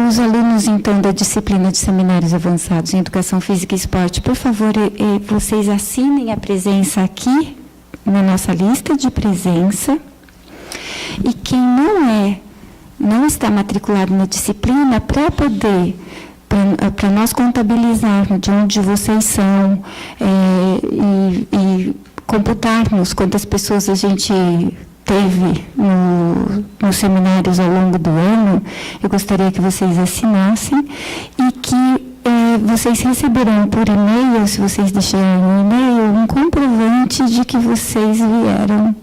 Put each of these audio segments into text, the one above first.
os alunos, então, da disciplina de seminários avançados em Educação Física e Esporte, por favor, vocês assinem a presença aqui na nossa lista de presença. E quem não está matriculado na disciplina, para nós contabilizarmos de onde vocês são e computarmos quantas pessoas a gente teve nos seminários ao longo do ano, eu gostaria que vocês assinassem e que vocês receberão por e-mail, se vocês deixarem um e-mail, um comprovante de que vocês vieram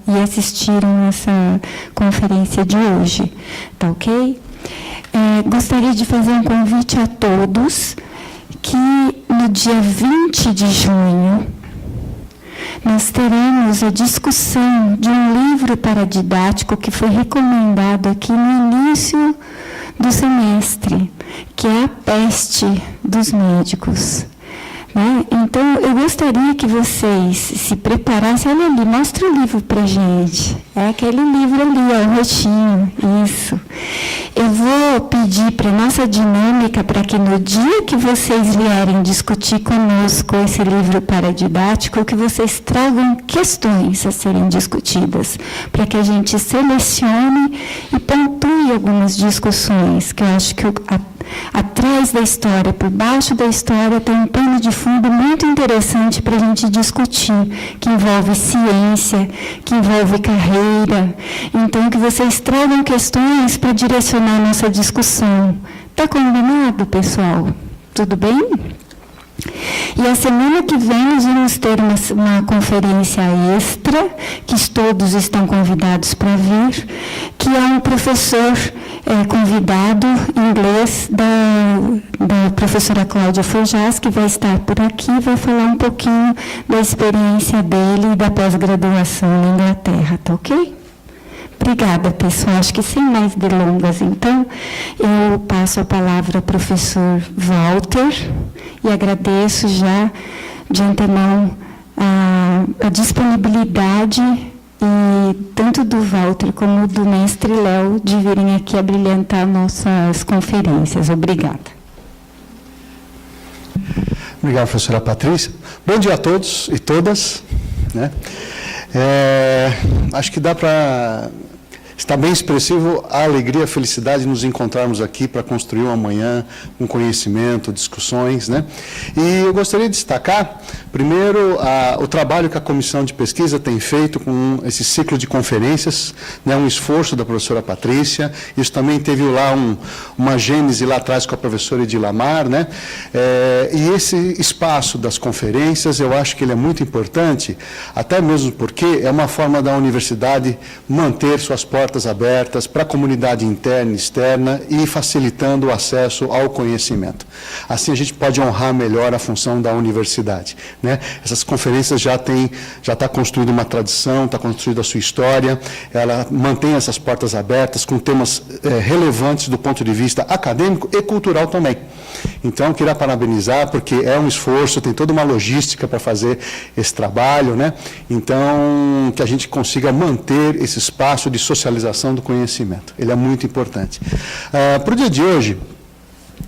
e assistiram essa conferência de hoje. Tá ok? Gostaria de fazer um convite a todos que no dia 20 de junho nós teremos a discussão de um livro paradidático que foi recomendado aqui no início do semestre, que é A Peste dos Médicos. Né? Então, eu gostaria que vocês se preparassem. Olha ali, mostra o livro para a gente. É aquele livro ali, o roxinho, isso. Eu vou pedir para a nossa dinâmica, para que no dia que vocês vierem discutir conosco esse livro paradidático, que vocês tragam questões a serem discutidas, para que a gente selecione e pontue algumas discussões, que eu acho que atrás da história, por baixo da história, tem um pano de fundo muito interessante para a gente discutir, que envolve ciência, que envolve carreira. Então, que vocês tragam questões para direcionar a nossa discussão. Está combinado, pessoal? Tudo bem? E a semana que vem nós vamos ter uma conferência extra, que todos estão convidados para vir, que é um professor convidado em inglês da professora Cláudia Forjás, que vai estar por aqui, vai falar um pouquinho da experiência dele e da pós-graduação na Inglaterra, tá ok? Obrigada, pessoal. Acho que sem mais delongas, então, eu passo a palavra ao professor Walter e agradeço já de antemão a disponibilidade e tanto do Walter como do mestre Léo de virem aqui abrilhantar nossas conferências. Obrigada. Obrigado, professora Patrícia. Bom dia a todos e todas. Né? Acho que dá para... Está bem expressivo a alegria, a felicidade de nos encontrarmos aqui para construir um amanhã, um conhecimento, discussões, né? E eu gostaria de destacar, primeiro, o trabalho que a Comissão de Pesquisa tem feito com esse ciclo de conferências, né? Um esforço da professora Patrícia, isso também teve lá uma gênese lá atrás com a professora Edilamar, né? E esse espaço das conferências, eu acho que ele é muito importante, até mesmo porque é uma forma da universidade manter suas portas abertas para a comunidade interna e externa e facilitando o acesso ao conhecimento. Assim a gente pode honrar melhor a função da universidade, né? Essas conferências já está construída uma tradição, está construída a sua história, ela mantém essas portas abertas com temas relevantes do ponto de vista acadêmico e cultural também. Então, queria parabenizar, porque é um esforço, tem toda uma logística para fazer esse trabalho, né? Então, que a gente consiga manter esse espaço de socialização do conhecimento. Ele é muito importante. Para o dia de hoje,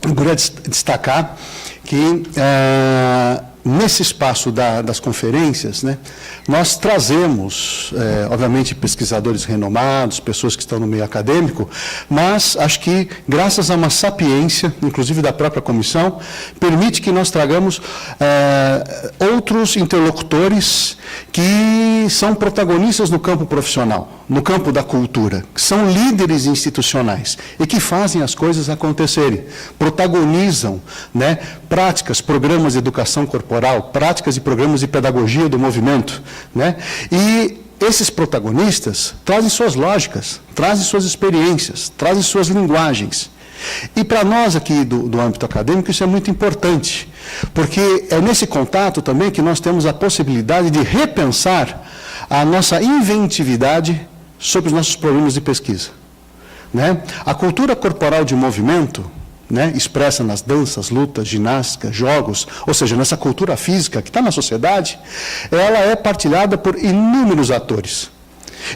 eu queria destacar que nesse espaço das conferências, né, nós trazemos, obviamente, pesquisadores renomados, pessoas que estão no meio acadêmico, mas acho que, graças a uma sapiência, inclusive da própria comissão, permite que nós tragamos outros interlocutores que são protagonistas no campo profissional, no campo da cultura, que são líderes institucionais e que fazem as coisas acontecerem, protagonizam, né, práticas, programas de educação corporal, práticas e programas de pedagogia do movimento, né? E esses protagonistas trazem suas lógicas, trazem suas experiências, trazem suas linguagens. E para nós aqui do âmbito acadêmico isso é muito importante, porque é nesse contato também que nós temos a possibilidade de repensar a nossa inventividade sobre os nossos problemas de pesquisa, né? A cultura corporal de movimento, né, expressa nas danças, lutas, ginástica, jogos, ou seja, nessa cultura física que está na sociedade, ela é partilhada por inúmeros atores.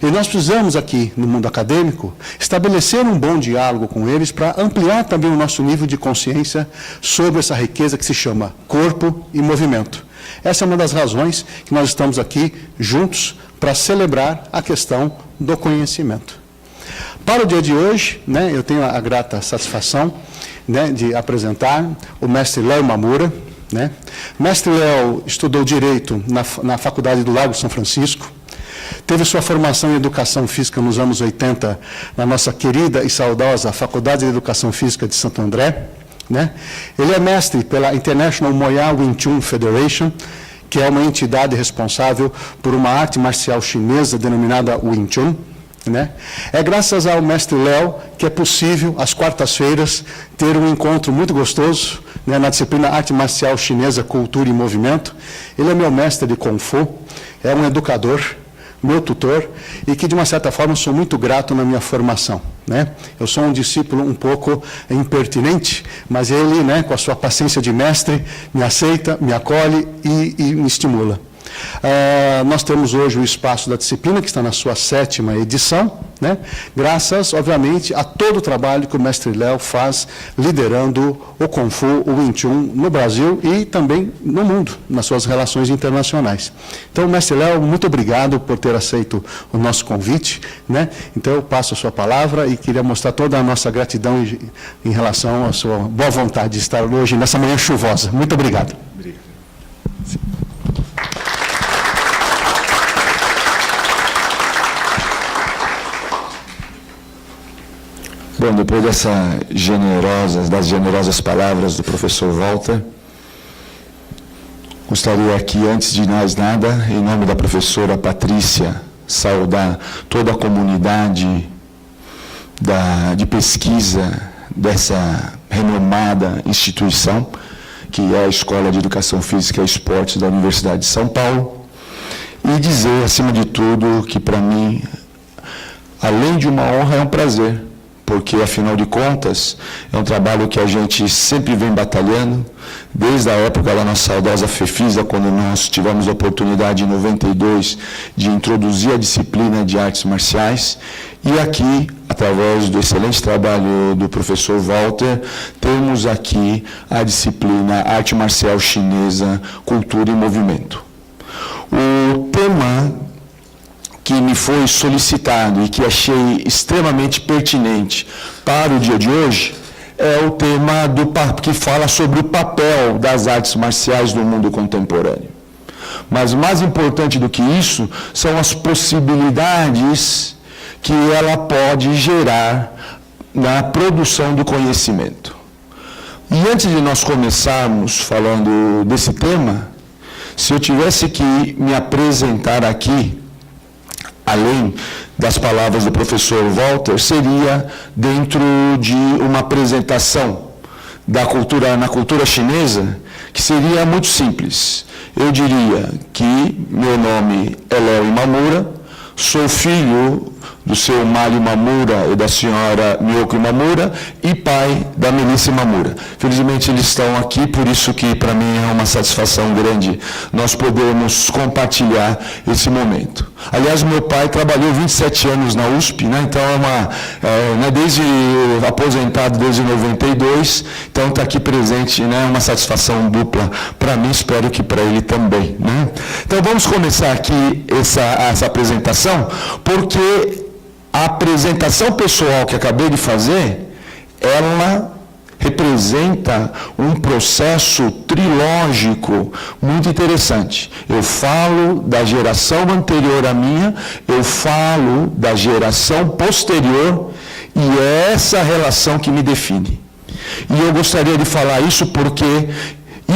E nós precisamos aqui, no mundo acadêmico, estabelecer um bom diálogo com eles para ampliar também o nosso nível de consciência sobre essa riqueza que se chama corpo e movimento. Essa é uma das razões que nós estamos aqui juntos para celebrar a questão do conhecimento. Para o dia de hoje, eu tenho a grata satisfação de apresentar o mestre Léo Imamura. Mestre Léo estudou Direito na Faculdade do Largo São Francisco, teve sua formação em Educação Física nos anos 80 na nossa querida e saudosa Faculdade de Educação Física de Santo André. Ele é mestre pela International Muay Thai Wing Chun Federation, que é uma entidade responsável por uma arte marcial chinesa denominada Wing Chun. É graças ao mestre Léo que é possível, às quartas-feiras, ter um encontro muito gostoso na disciplina Arte Marcial Chinesa, Cultura e Movimento. Ele é meu mestre de Kung Fu, é um educador, meu tutor, e que, de uma certa forma, sou muito grato na minha formação. Eu sou um discípulo um pouco impertinente, mas ele, com a sua paciência de mestre, me aceita, me acolhe e me estimula. Nós temos hoje o espaço da disciplina, que está na sua 7ª edição, graças, obviamente, a todo o trabalho que o mestre Léo faz liderando o Kung Fu, o Wing Chun, no Brasil e também no mundo, nas suas relações internacionais. Então, mestre Léo, muito obrigado por ter aceito o nosso convite. Então, eu passo a sua palavra e queria mostrar toda a nossa gratidão em relação à sua boa vontade de estar hoje nessa manhã chuvosa. Muito obrigado. Bom, depois das generosas palavras do professor Walter, gostaria aqui, antes de mais nada, em nome da professora Patrícia, saudar toda a comunidade de pesquisa dessa renomada instituição, que é a Escola de Educação Física e Esportes da Universidade de São Paulo, e dizer, acima de tudo, que para mim, além de uma honra, é um prazer, porque, afinal de contas, é um trabalho que a gente sempre vem batalhando, desde a época da nossa saudosa FEFISA, quando nós tivemos a oportunidade, em 92, de introduzir a disciplina de artes marciais, e aqui, através do excelente trabalho do professor Walter, temos aqui a disciplina Arte Marcial Chinesa, Cultura e Movimento. O tema que me foi solicitado e que achei extremamente pertinente para o dia de hoje é o tema que fala sobre o papel das artes marciais no mundo contemporâneo. Mas mais importante do que isso são as possibilidades que ela pode gerar na produção do conhecimento. E antes de nós começarmos falando desse tema, se eu tivesse que me apresentar aqui, além das palavras do professor Walter, seria dentro de uma apresentação na cultura chinesa, que seria muito simples. Eu diria que meu nome é Léo Imamura, sou filho do seu Mário Imamura e da senhora Miyoko Imamura, e pai da Melissa Imamura. Felizmente eles estão aqui, por isso que para mim é uma satisfação grande nós podermos compartilhar esse momento. Aliás, meu pai trabalhou 27 anos na USP, então desde aposentado desde 92, então está aqui presente, é uma satisfação dupla para mim, espero que para ele também. Então vamos começar aqui essa apresentação, porque a apresentação pessoal que acabei de fazer, ela representa um processo trilógico muito interessante. Eu falo da geração anterior à minha, eu falo da geração posterior, e é essa relação que me define. E eu gostaria de falar isso porque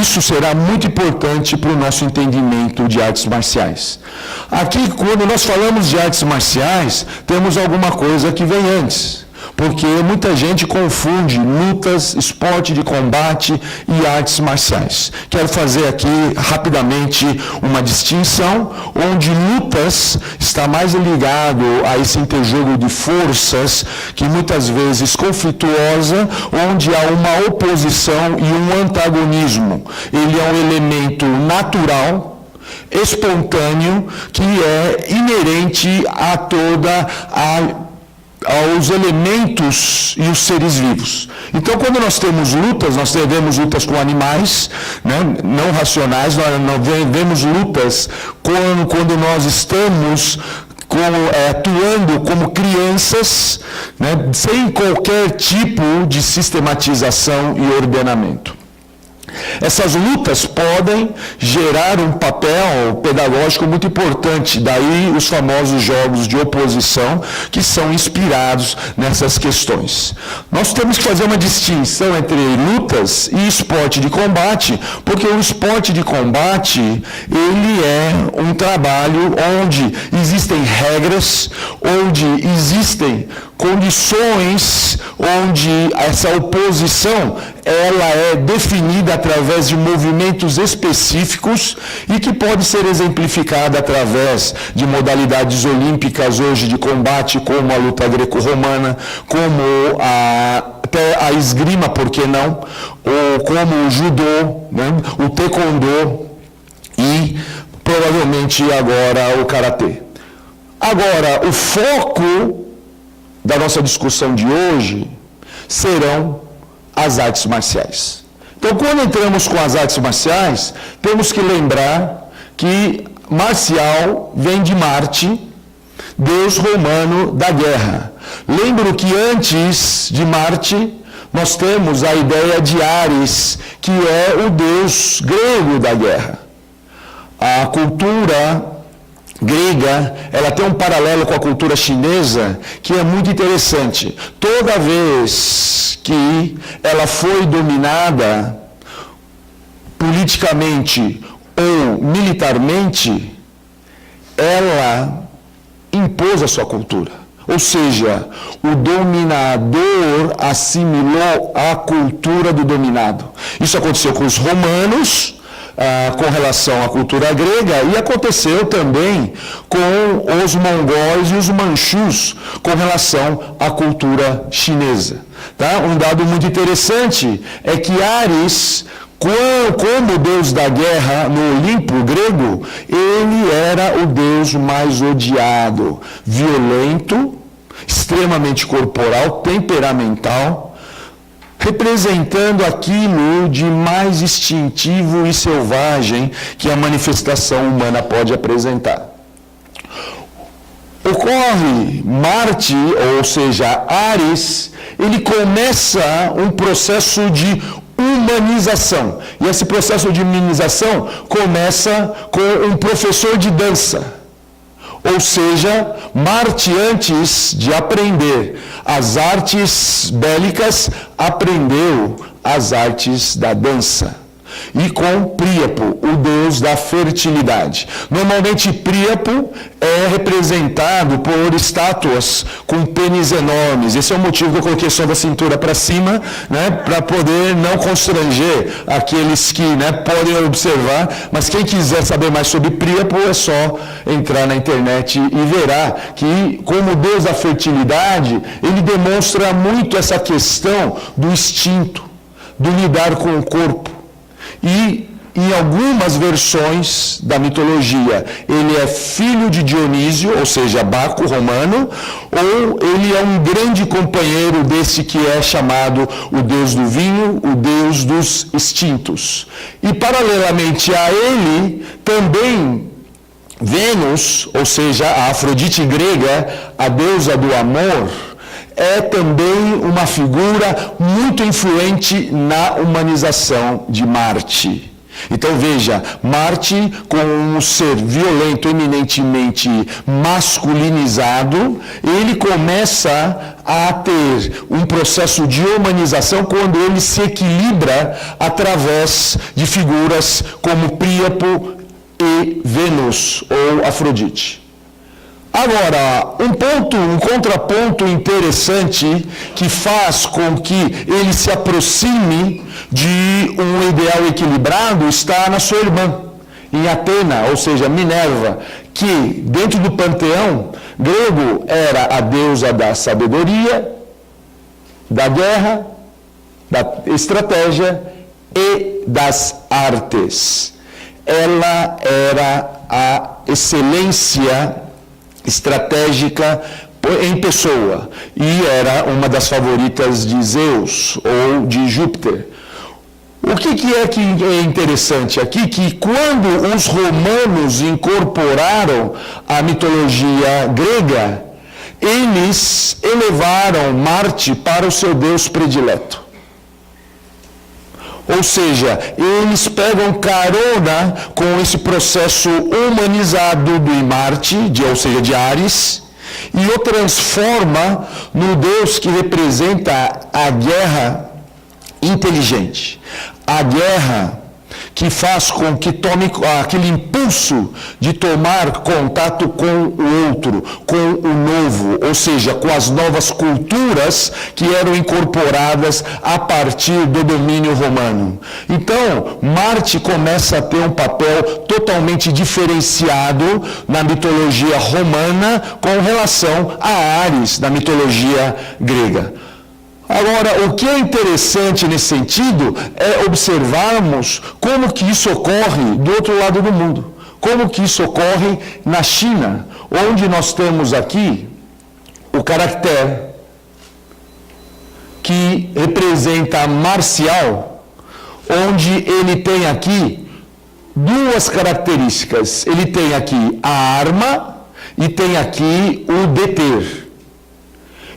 isso será muito importante para o nosso entendimento de artes marciais. Aqui, quando nós falamos de artes marciais, temos alguma coisa que vem antes. Porque muita gente confunde lutas, esporte de combate e artes marciais. Quero fazer aqui rapidamente uma distinção, onde lutas está mais ligado a esse interjogo de forças, que muitas vezes conflituosa, onde há uma oposição e um antagonismo. Ele é um elemento natural, espontâneo que é inerente a aos elementos e os seres vivos. Então, quando nós temos lutas, nós temos lutas com animais, né, não racionais, nós vemos lutas quando nós estamos atuando como crianças, né, sem qualquer tipo de sistematização e ordenamento. Essas lutas podem gerar um papel pedagógico muito importante, daí os famosos jogos de oposição que são inspirados nessas questões. Nós temos que fazer uma distinção entre lutas e esporte de combate, porque o esporte de combate, ele é um trabalho onde existem regras, onde existem condições, onde essa oposição ela é definida através de movimentos específicos e que pode ser exemplificada através de modalidades olímpicas hoje de combate, como a luta greco-romana, como até a esgrima, por que não, ou como o judô, né, o taekwondo e provavelmente agora o karatê. Agora, o foco da nossa discussão de hoje serão as artes marciais. Então, quando entramos com as artes marciais, temos que lembrar que marcial vem de Marte, deus romano da guerra. Lembro que antes de Marte, nós temos a ideia de Ares, que é o deus grego da guerra. A cultura grega, ela tem um paralelo com a cultura chinesa que é muito interessante. Toda vez que ela foi dominada politicamente ou militarmente, ela impôs a sua cultura. Ou seja, o dominador assimilou a cultura do dominado. Isso aconteceu com os romanos, com relação à cultura grega, e aconteceu também com os mongóis e os manchus com relação à cultura chinesa. Tá? Um dado muito interessante é que Ares, como deus da guerra no Olimpo grego, ele era o deus mais odiado, violento, extremamente corporal, temperamental, representando aquilo de mais instintivo e selvagem que a manifestação humana pode apresentar. Ocorre Marte, ou seja, Ares, ele começa um processo de humanização. E esse processo de humanização começa com um professor de dança. Ou seja, Marte, antes de aprender as artes bélicas, aprendeu as artes da dança. E com Príapo, o deus da fertilidade. Normalmente, Príapo é representado por estátuas com pênis enormes. Esse é o motivo que eu coloquei só da cintura para cima, né, para poder não constranger aqueles que, né, podem observar. Mas quem quiser saber mais sobre Príapo, é só entrar na internet e verá que, como deus da fertilidade, ele demonstra muito essa questão do instinto, do lidar com o corpo. E, em algumas versões da mitologia, ele é filho de Dionísio, ou seja, Baco romano, ou ele é um grande companheiro desse que é chamado o deus do vinho, o deus dos instintos. E, paralelamente a ele, também Vênus, ou seja, a Afrodite grega, a deusa do amor, é também uma figura muito influente na humanização de Marte. Então veja, Marte, como um ser violento, eminentemente masculinizado, ele começa a ter um processo de humanização quando ele se equilibra através de figuras como Príapo e Vênus ou Afrodite. Agora, um contraponto interessante que faz com que ele se aproxime de um ideal equilibrado está na sua irmã, em Atena, ou seja, Minerva, que dentro do panteão grego era a deusa da sabedoria, da guerra, da estratégia e das artes. Ela era a excelência estratégica em pessoa, e era uma das favoritas de Zeus ou de Júpiter. O que é interessante aqui? Que quando os romanos incorporaram a mitologia grega, eles elevaram Marte para o seu deus predileto. Ou seja, eles pegam carona com esse processo humanizado de Marte, ou seja, de Ares, e o transforma no deus que representa a guerra inteligente. A guerra que faz com que tome aquele impulso de tomar contato com o outro, com o novo, ou seja, com as novas culturas que eram incorporadas a partir do domínio romano. Então, Marte começa a ter um papel totalmente diferenciado na mitologia romana com relação a Ares, na mitologia grega. Agora, o que é interessante nesse sentido é observarmos como que isso ocorre do outro lado do mundo. Como que isso ocorre na China, onde nós temos aqui o caractere que representa marcial, onde ele tem aqui duas características. Ele tem aqui a arma e tem aqui o deter.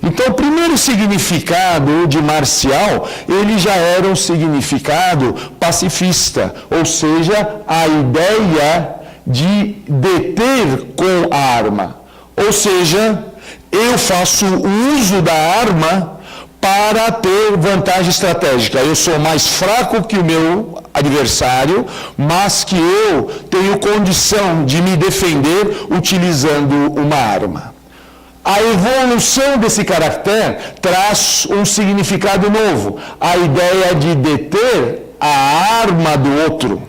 Então, o primeiro significado de marcial, ele já era um significado pacifista, ou seja, a ideia de deter com a arma. Ou seja, eu faço uso da arma para ter vantagem estratégica. Eu sou mais fraco que o meu adversário, mas que eu tenho condição de me defender utilizando uma arma. A evolução desse caractere traz um significado novo, a ideia de deter a arma do outro.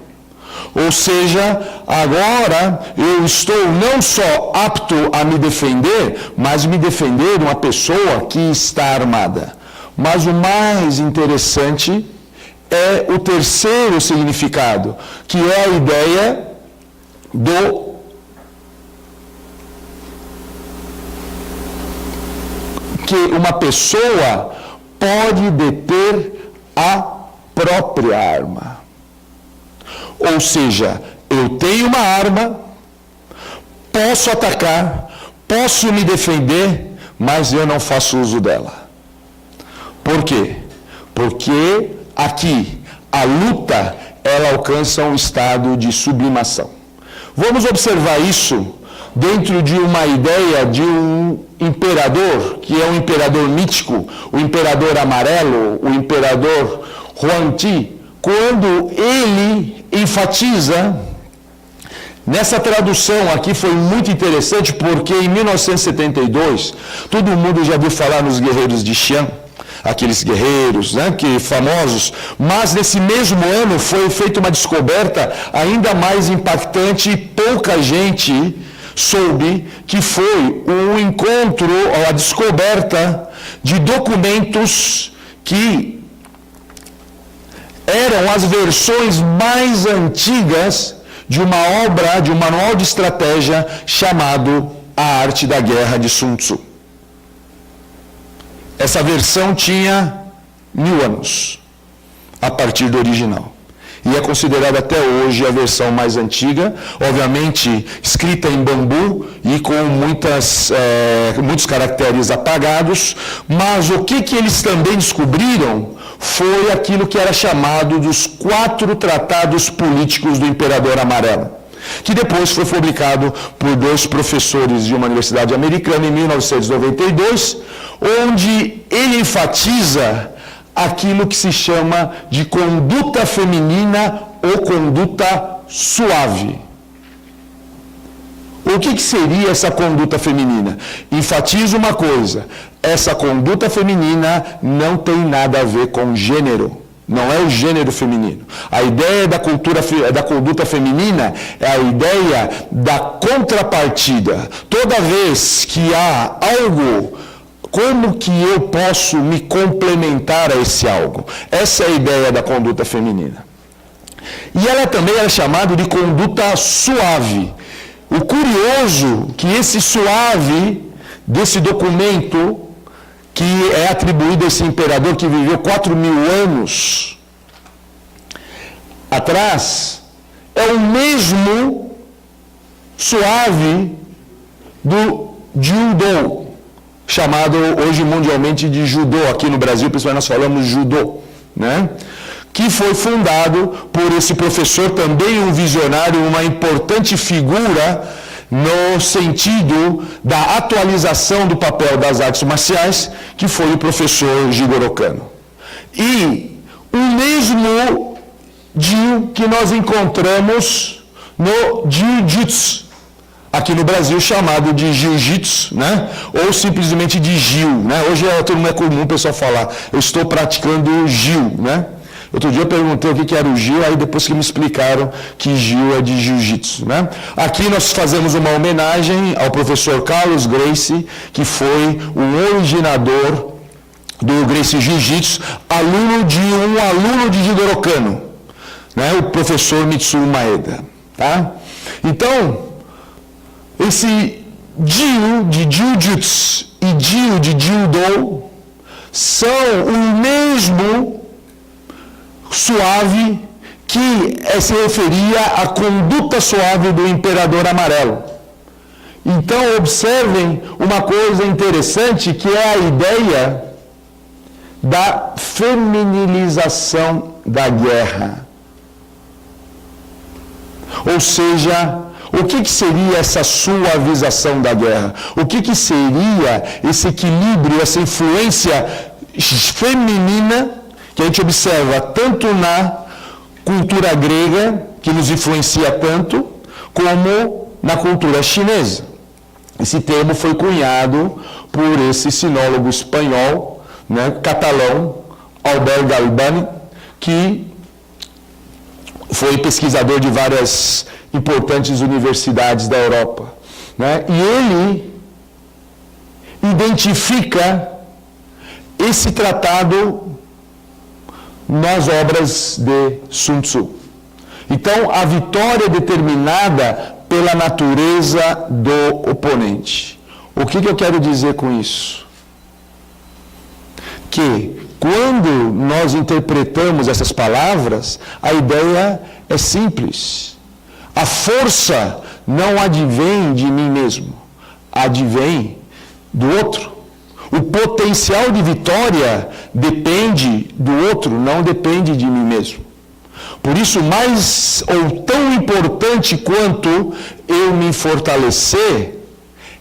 Ou seja, agora eu estou não só apto a me defender, mas me defender de uma pessoa que está armada. Mas o mais interessante é o terceiro significado, que é a ideia que uma pessoa pode deter a própria arma. Ou seja, eu tenho uma arma, posso atacar, posso me defender, mas eu não faço uso dela. Por quê? Porque aqui a luta, ela alcança um estado de sublimação. Vamos observar isso dentro de uma ideia de um imperador, que é um imperador mítico, o imperador amarelo, o imperador Huangdi, quando ele enfatiza, nessa tradução aqui foi muito interessante, porque em 1972, todo mundo já ouviu falar nos guerreiros de Xi'an, aqueles guerreiros, né, que famosos, mas nesse mesmo ano foi feita uma descoberta ainda mais impactante e pouca gente soube, que foi um encontro, a descoberta de documentos que eram as versões mais antigas de uma obra, de um manual de estratégia chamado A Arte da Guerra de Sun Tzu. Essa versão tinha 1000 anos, a partir do original. E é considerada até hoje a versão mais antiga, obviamente escrita em bambu e com muitos caracteres apagados, mas o que eles também descobriram foi aquilo que era chamado dos 4 tratados políticos do Imperador Amarelo, que depois foi publicado por 2 professores de uma universidade americana em 1992, onde ele enfatiza aquilo que se chama de conduta feminina ou conduta suave. O que seria essa conduta feminina? Enfatiza uma coisa, essa conduta feminina não tem nada a ver com gênero. Não é o gênero feminino. A ideia da conduta feminina é a ideia da contrapartida. Toda vez que há algo, como que eu posso me complementar a esse algo? Essa é a ideia da conduta feminina. E ela também é chamada de conduta suave, O curioso que esse suave desse documento, que é atribuído a esse imperador que viveu 4.000 anos atrás, é o mesmo suave do judô, chamado hoje mundialmente de judô. Aqui no Brasil, principalmente, nós falamos judô, né? Que foi fundado por esse professor, também um visionário, uma importante figura no sentido da atualização do papel das artes marciais, que foi o professor Jigoro Kano. E o mesmo Jiu que nós encontramos no Jiu-Jitsu, aqui no Brasil chamado de Jiu-Jitsu, né? Ou simplesmente de Jiu, né? Hoje não é comum o pessoal falar, eu estou praticando Jiu, né? Outro dia eu perguntei o que era o Jiu, aí depois que me explicaram que Jiu é de Jiu-Jitsu, né? Aqui nós fazemos uma homenagem ao professor Carlos Gracie, que foi o originador do Gracie Jiu-Jitsu, aluno de Jigoro Kano, né? O professor Mitsuo Maeda, tá? Então, esse Jiu de Jiu-Jitsu e Jiu de Judô são o mesmo suave que se referia à conduta suave do imperador amarelo. Então, observem uma coisa interessante, que é a ideia da feminilização da guerra. Ou seja, o que seria essa suavização da guerra? O que seria esse equilíbrio, essa influência feminina que a gente observa tanto na cultura grega, que nos influencia tanto, como na cultura chinesa. Esse termo foi cunhado por esse sinólogo espanhol, né, catalão, Albert Galvani, que foi pesquisador de várias importantes universidades da Europa, né? E ele identifica esse tratado nas obras de Sun Tzu. Então, a vitória é determinada pela natureza do oponente. O que eu quero dizer com isso? Que quando nós interpretamos essas palavras, a ideia é simples. A força não advém de mim mesmo, advém do outro. O potencial de vitória depende do outro, não depende de mim mesmo. Por isso, mais ou tão importante quanto eu me fortalecer,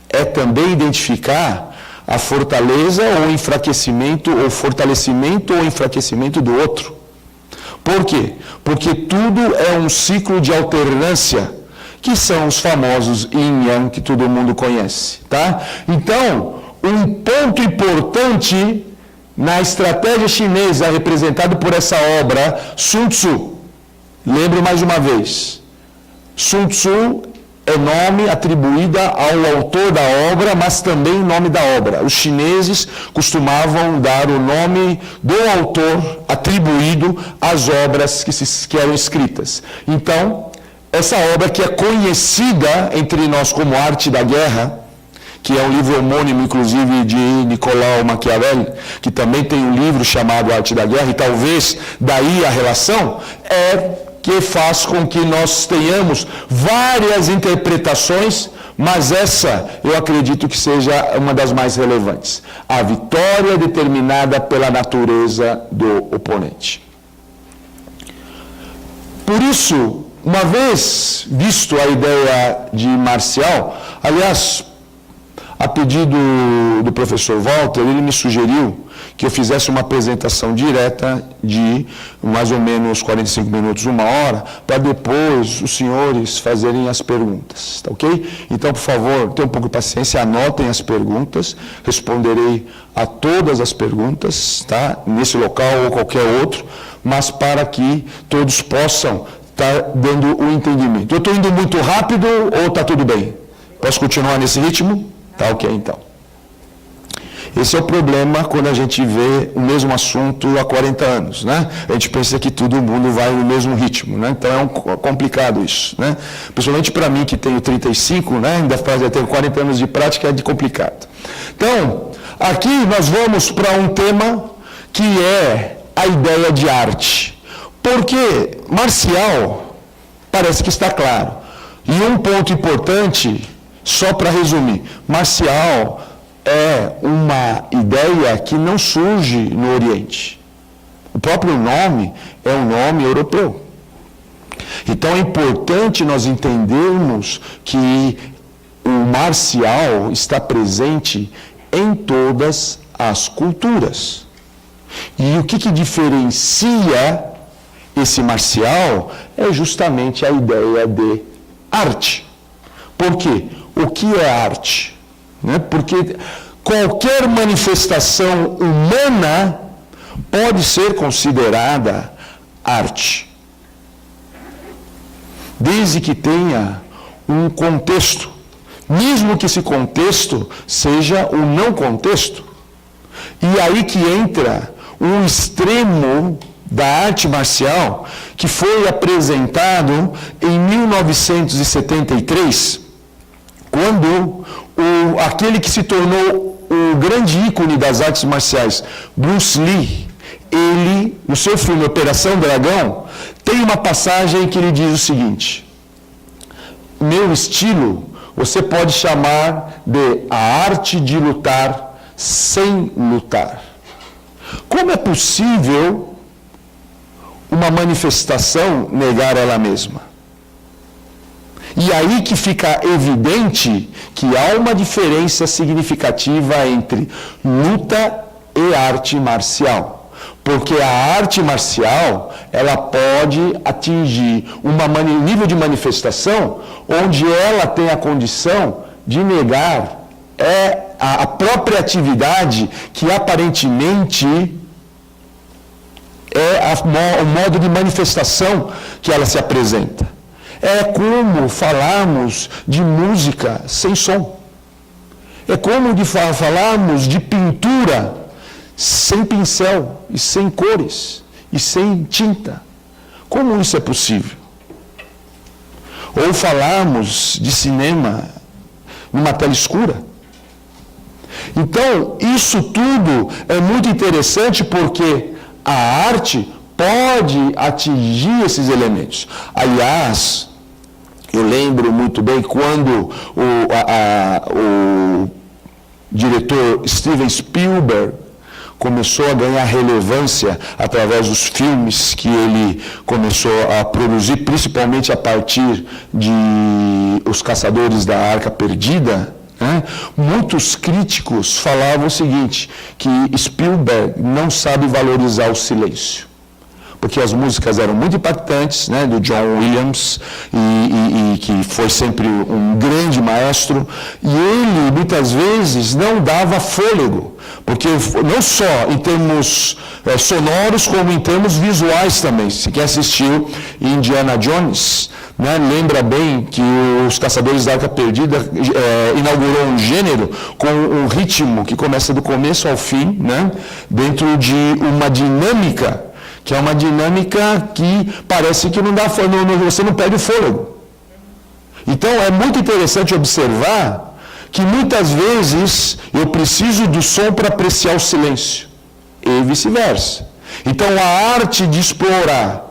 é também identificar a fortaleza ou enfraquecimento, ou fortalecimento ou enfraquecimento do outro. Por quê? Porque tudo é um ciclo de alternância, que são os famosos Yin Yang que todo mundo conhece, tá? Então, um ponto importante na estratégia chinesa representado por essa obra, Sun Tzu. Lembro mais uma vez, Sun Tzu é nome atribuído ao autor da obra, mas também nome da obra. Os chineses costumavam dar o nome do autor atribuído às obras que eram escritas. Então, essa obra que é conhecida entre nós como Arte da Guerra, que é um livro homônimo, inclusive, de Nicolau Maquiavel, que também tem um livro chamado Arte da Guerra, e talvez daí a relação, que faz com que nós tenhamos várias interpretações, mas essa eu acredito que seja uma das mais relevantes. A vitória determinada pela natureza do oponente. Por isso, uma vez visto a ideia de marcial, aliás, a pedido do professor Walter, ele me sugeriu que eu fizesse uma apresentação direta de mais ou menos 45 minutos, 1 hora, para depois os senhores fazerem as perguntas, tá ok? Então, por favor, tenham um pouco de paciência, anotem as perguntas, responderei a todas as perguntas, tá? Nesse local ou qualquer outro, mas para que todos possam estar dando o entendimento. Eu estou indo muito rápido ou está tudo bem? Posso continuar nesse ritmo? Tá ok, então. Esse é o problema quando a gente vê o mesmo assunto há 40 anos, né? A gente pensa que todo mundo vai no mesmo ritmo, né? Então é complicado isso, né? Principalmente para mim que tenho 35, né? Ainda tenho 40 anos de prática, é de complicado. Então, aqui nós vamos para um tema que é a ideia de arte. Porque marcial parece que está claro. E um ponto importante, só para resumir, marcial é uma ideia que não surge no Oriente. O próprio nome é um nome europeu. Então é importante nós entendermos que o marcial está presente em todas as culturas. E o que diferencia esse marcial é justamente a ideia de arte. Por quê? O que é arte? Porque qualquer manifestação humana pode ser considerada arte, desde que tenha um contexto, mesmo que esse contexto seja um não contexto. E aí que entra um extremo da arte marcial que foi apresentado em 1973, quando aquele que se tornou o grande ícone das artes marciais, Bruce Lee, ele, no seu filme Operação Dragão, tem uma passagem que ele diz o seguinte: meu estilo você pode chamar de a arte de lutar sem lutar. Como é possível uma manifestação negar ela mesma? E aí que fica evidente que há uma diferença significativa entre luta e arte marcial. Porque a arte marcial, ela pode atingir um nível de manifestação onde ela tem a condição de negar a própria atividade que aparentemente é o modo de manifestação que ela se apresenta. É como falarmos de música sem som. É como falarmos de pintura sem pincel e sem cores e sem tinta. Como isso é possível? Ou falarmos de cinema numa tela escura. Então, isso tudo é muito interessante porque a arte pode atingir esses elementos. Aliás, eu lembro muito bem quando o diretor Steven Spielberg começou a ganhar relevância através dos filmes que ele começou a produzir, principalmente a partir de Os Caçadores da Arca Perdida. Muitos críticos falavam o seguinte, que Spielberg não sabe valorizar o silêncio. Porque as músicas eram muito impactantes, do John Williams, e que foi sempre um grande maestro, e ele, muitas vezes, não dava fôlego, porque não só em termos sonoros, como em termos visuais também. Se quem assistiu Indiana Jones, lembra bem que Os Caçadores da Arca Perdida inaugurou um gênero com um ritmo que começa do começo ao fim, dentro de uma dinâmica, que é uma dinâmica que parece que não dá, você não perde o fôlego. Então é muito interessante observar que muitas vezes eu preciso do som para apreciar o silêncio, e vice-versa. Então a arte de explorar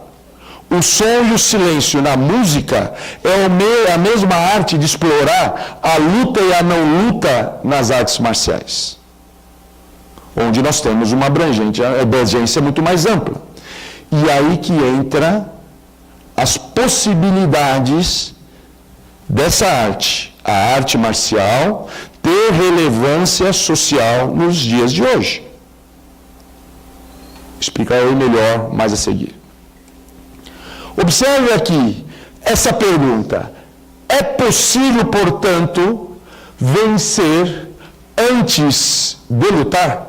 o som e o silêncio na música é a mesma arte de explorar a luta e a não luta nas artes marciais, onde nós temos uma abrangência muito mais ampla. E aí que entra as possibilidades dessa arte, a arte marcial, ter relevância social nos dias de hoje. Explicarei melhor mais a seguir. Observe aqui essa pergunta. É possível, portanto, vencer antes de lutar?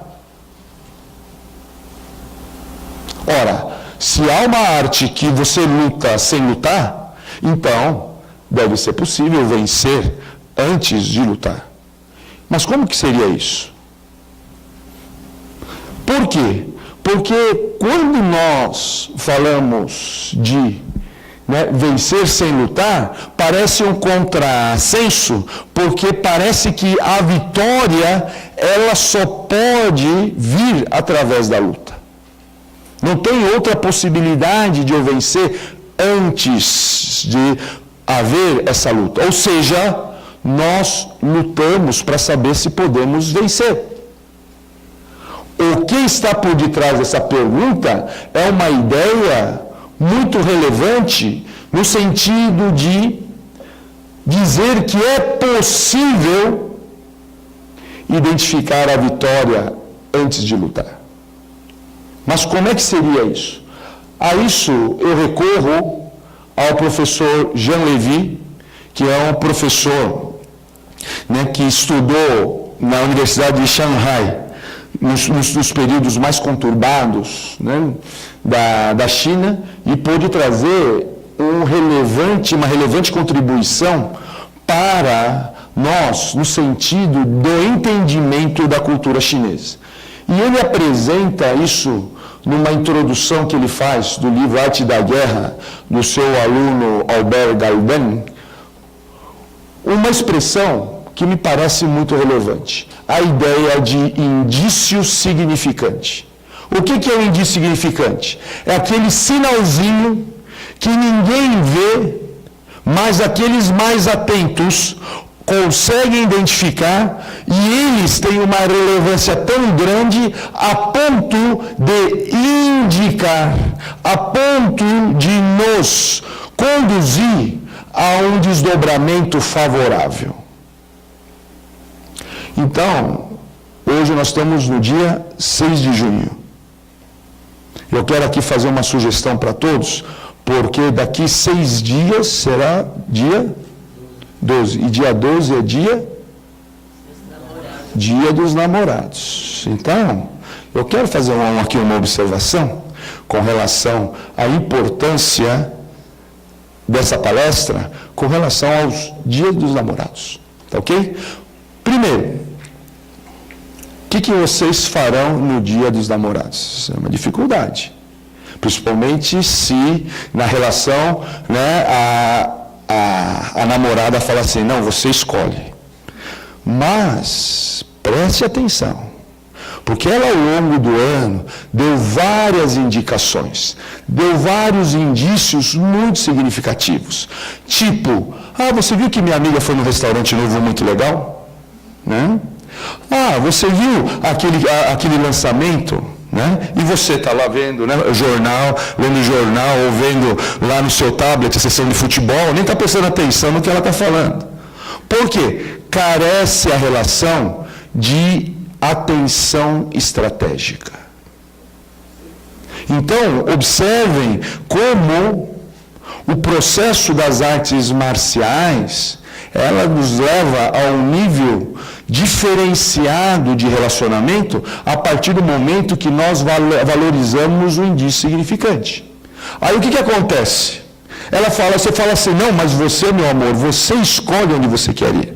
Ora, se há uma arte que você luta sem lutar, então deve ser possível vencer antes de lutar. Mas como que seria isso? Por quê? Porque quando nós falamos de vencer sem lutar, parece um contrassenso, porque parece que a vitória, ela só pode vir através da luta. Não tem outra possibilidade de eu vencer antes de haver essa luta. Ou seja, nós lutamos para saber se podemos vencer. O que está por detrás dessa pergunta é uma ideia muito relevante no sentido de dizer que é possível identificar a vitória antes de lutar. Mas como é que seria isso? A isso eu recorro ao professor Jean Lévy, que é um professor que estudou na Universidade de Shanghai, nos períodos mais conturbados da China, e pôde trazer uma relevante contribuição para nós, no sentido do entendimento da cultura chinesa. E ele apresenta isso numa introdução que ele faz do livro Arte da Guerra, do seu aluno Albert Galben, uma expressão que me parece muito relevante, a ideia de indício significante. O que é o indício significante? É aquele sinalzinho que ninguém vê, mas aqueles mais atentos conseguem identificar, e eles têm uma relevância tão grande a ponto de indicar, a ponto de nos conduzir a um desdobramento favorável. Então, hoje nós estamos no dia 6 de junho. Eu quero aqui fazer uma sugestão para todos, porque daqui 6 dias será dia 12. E dia 12 é dia dos namorados. Então, eu quero fazer aqui uma observação com relação à importância dessa palestra, com relação aos dias dos namorados. Tá ok? Primeiro, o que vocês farão no dia dos namorados? É uma dificuldade. Principalmente se na relação, a namorada fala assim, não, você escolhe. Mas, preste atenção, porque ela ao longo do ano deu várias indicações, deu vários indícios muito significativos. Tipo, você viu que minha amiga foi num restaurante novo muito legal? Você viu aquele lançamento? E você está lá vendo lendo jornal, ou vendo lá no seu tablet a sessão de futebol, nem está prestando atenção no que ela está falando. Por quê? Carece a relação de atenção estratégica. Então, observem como o processo das artes marciais, ela nos leva a um nível diferenciado de relacionamento a partir do momento que nós valorizamos o indício significante. Aí o que acontece? Você fala assim, não, mas você, meu amor, você escolhe onde você quer ir.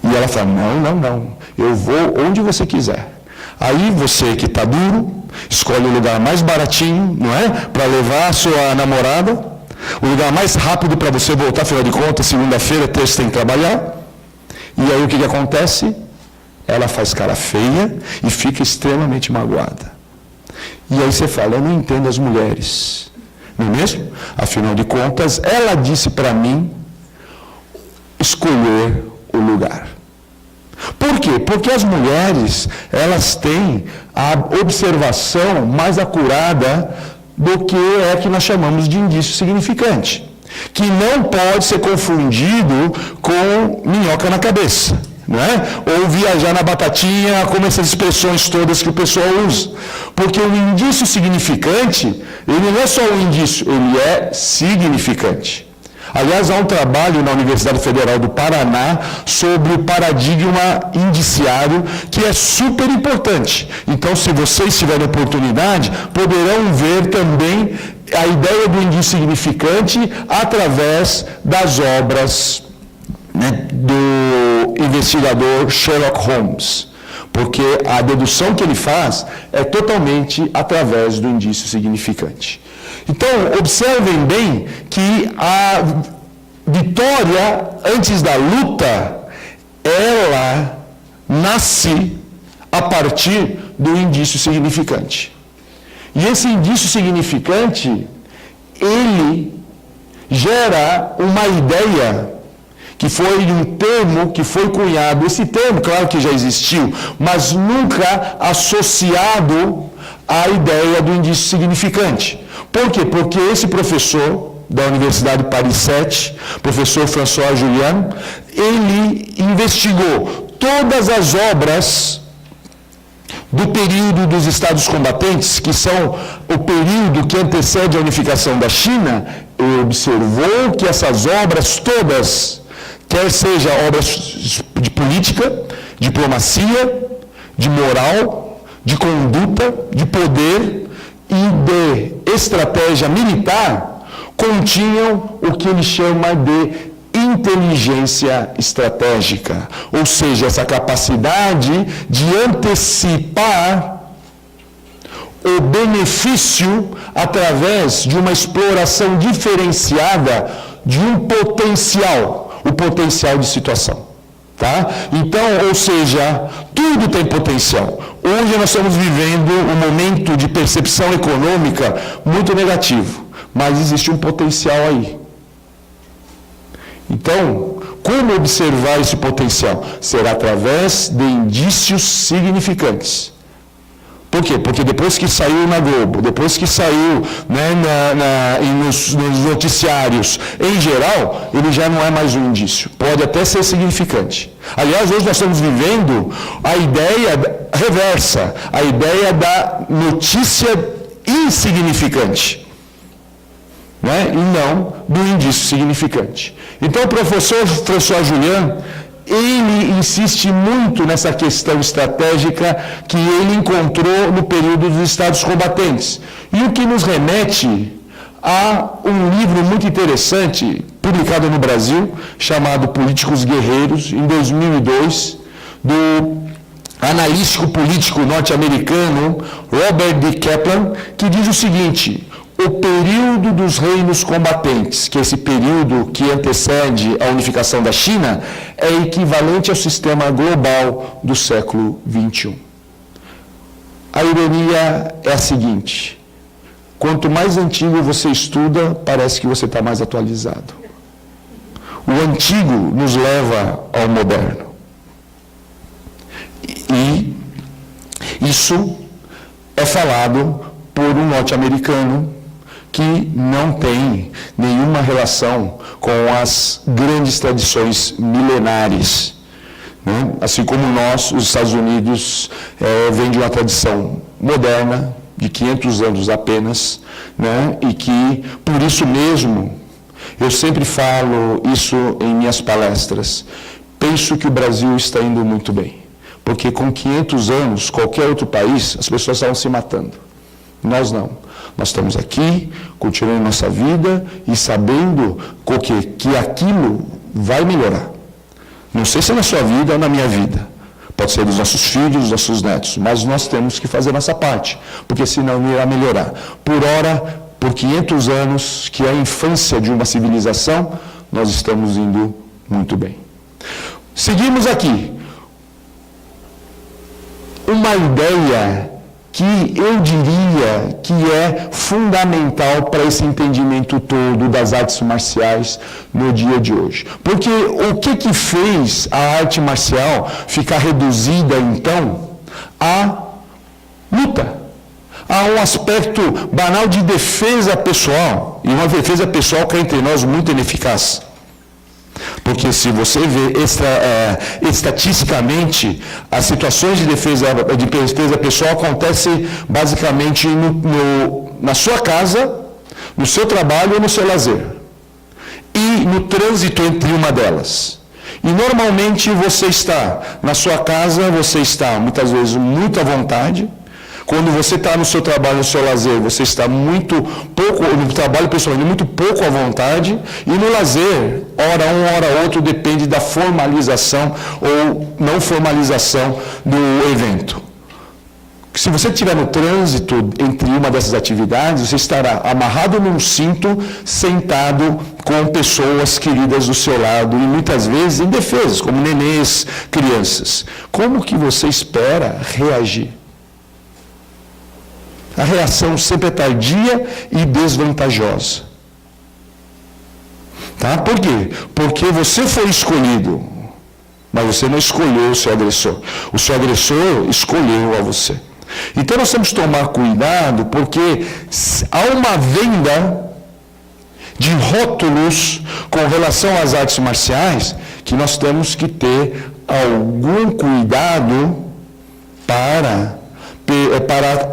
E ela fala, não, eu vou onde você quiser. Aí você que está duro, escolhe o lugar mais baratinho, não é? Para levar a sua namorada, o lugar mais rápido para você voltar, afinal de contas, segunda-feira, terça tem que trabalhar. E aí o que acontece? Ela faz cara feia e fica extremamente magoada. E aí você fala, eu não entendo as mulheres. Não é mesmo? Afinal de contas, ela disse para mim escolher o lugar. Por quê? Porque as mulheres, elas têm a observação mais acurada do que nós chamamos de indício significante, que não pode ser confundido com minhoca na cabeça, ou viajar na batatinha, como essas expressões todas que o pessoal usa. Porque o indício significante, ele não é só um indício, ele é significante. Aliás, há um trabalho na Universidade Federal do Paraná sobre o paradigma indiciário, que é super importante. Então, se vocês tiverem oportunidade, poderão ver também a ideia do indício significante através das obras do investigador Sherlock Holmes. porque a dedução que ele faz é totalmente através do indício significante. Então, observem bem que a vitória antes da luta, ela nasce a partir do indício significante. E esse indício significante, ele gera uma ideia que foi um termo que foi cunhado. Esse termo, claro que já existiu, mas nunca associado à ideia do indício significante. Por quê? Porque esse professor da Universidade Paris 7, professor François Julian, ele investigou todas as obras do período dos Estados combatentes, que são o período que antecede a unificação da China, e observou que essas obras todas, quer seja obras de política, diplomacia, de moral, de conduta, de poder e de estratégia militar, continham o que ele chama de inteligência estratégica, ou seja, essa capacidade de antecipar o benefício através de uma exploração diferenciada de um potencial, o potencial de situação. Tá? Então, ou seja, tudo tem potencial. Hoje nós estamos vivendo um momento de percepção econômica muito negativo, mas existe um potencial aí. Então, como observar esse potencial? Será através de indícios significantes. Por quê? Porque depois que saiu na Globo, depois que saiu, né, nos noticiários, em geral, ele já não é mais um indício. Pode até ser significante. Aliás, hoje nós estamos vivendo a ideia reversa, a ideia da notícia insignificante, né? E não do indício significante. Então, o professor François Julian, ele insiste muito nessa questão estratégica que ele encontrou no período dos Estados combatentes. E o que nos remete a um livro muito interessante, publicado no Brasil, chamado Políticos Guerreiros, em 2002, do analítico político norte-americano Robert D. Kaplan, que diz o seguinte: o período dos reinos combatentes, que é esse período que antecede a unificação da China, é equivalente ao sistema global do século XXI. A ironia é a seguinte: quanto mais antigo você estuda, parece que você está mais atualizado. O antigo nos leva ao moderno. E isso é falado por um norte-americano que não tem nenhuma relação com as grandes tradições milenares, né? Assim como nós, os Estados Unidos, vem de uma tradição moderna, de 500 anos apenas, né? E que, por isso mesmo, eu sempre falo isso em minhas palestras, penso que o Brasil está indo muito bem, porque com 500 anos, qualquer outro país, as pessoas estavam se matando. Nós não. Nós estamos aqui, continuando nossa vida e sabendo que aquilo vai melhorar. Não sei se é na sua vida ou na minha vida. Pode ser dos nossos filhos, dos nossos netos. Mas nós temos que fazer nossa parte, porque senão não irá melhorar. Por ora, por 500 anos, que é a infância de uma civilização, nós estamos indo muito bem. Seguimos aqui. Uma ideia que eu diria que é fundamental para esse entendimento todo das artes marciais no dia de hoje. Porque o que fez a arte marcial ficar reduzida, então, à luta, a um aspecto banal de defesa pessoal, e uma defesa pessoal que é entre nós muito ineficaz. Porque se você vê estatisticamente, as situações de defesa pessoal acontecem basicamente na sua casa, no seu trabalho ou no seu lazer. E no trânsito entre uma delas. E normalmente você está na sua casa, você está muitas vezes muito à vontade. Quando você está no seu trabalho, no seu lazer, você está muito pouco, no trabalho pessoalmente, muito pouco à vontade, e no lazer, hora um, hora outro, depende da formalização ou não formalização do evento. Se você estiver no trânsito entre uma dessas atividades, você estará amarrado num cinto, sentado com pessoas queridas do seu lado, e muitas vezes indefesas, como nenês, crianças. Como que você espera reagir? A reação sempre é tardia e desvantajosa. Tá? Por quê? Porque você foi escolhido, mas você não escolheu o seu agressor. O seu agressor escolheu a você. Então nós temos que tomar cuidado, porque há uma venda de rótulos com relação às artes marciais que nós temos que ter algum cuidado para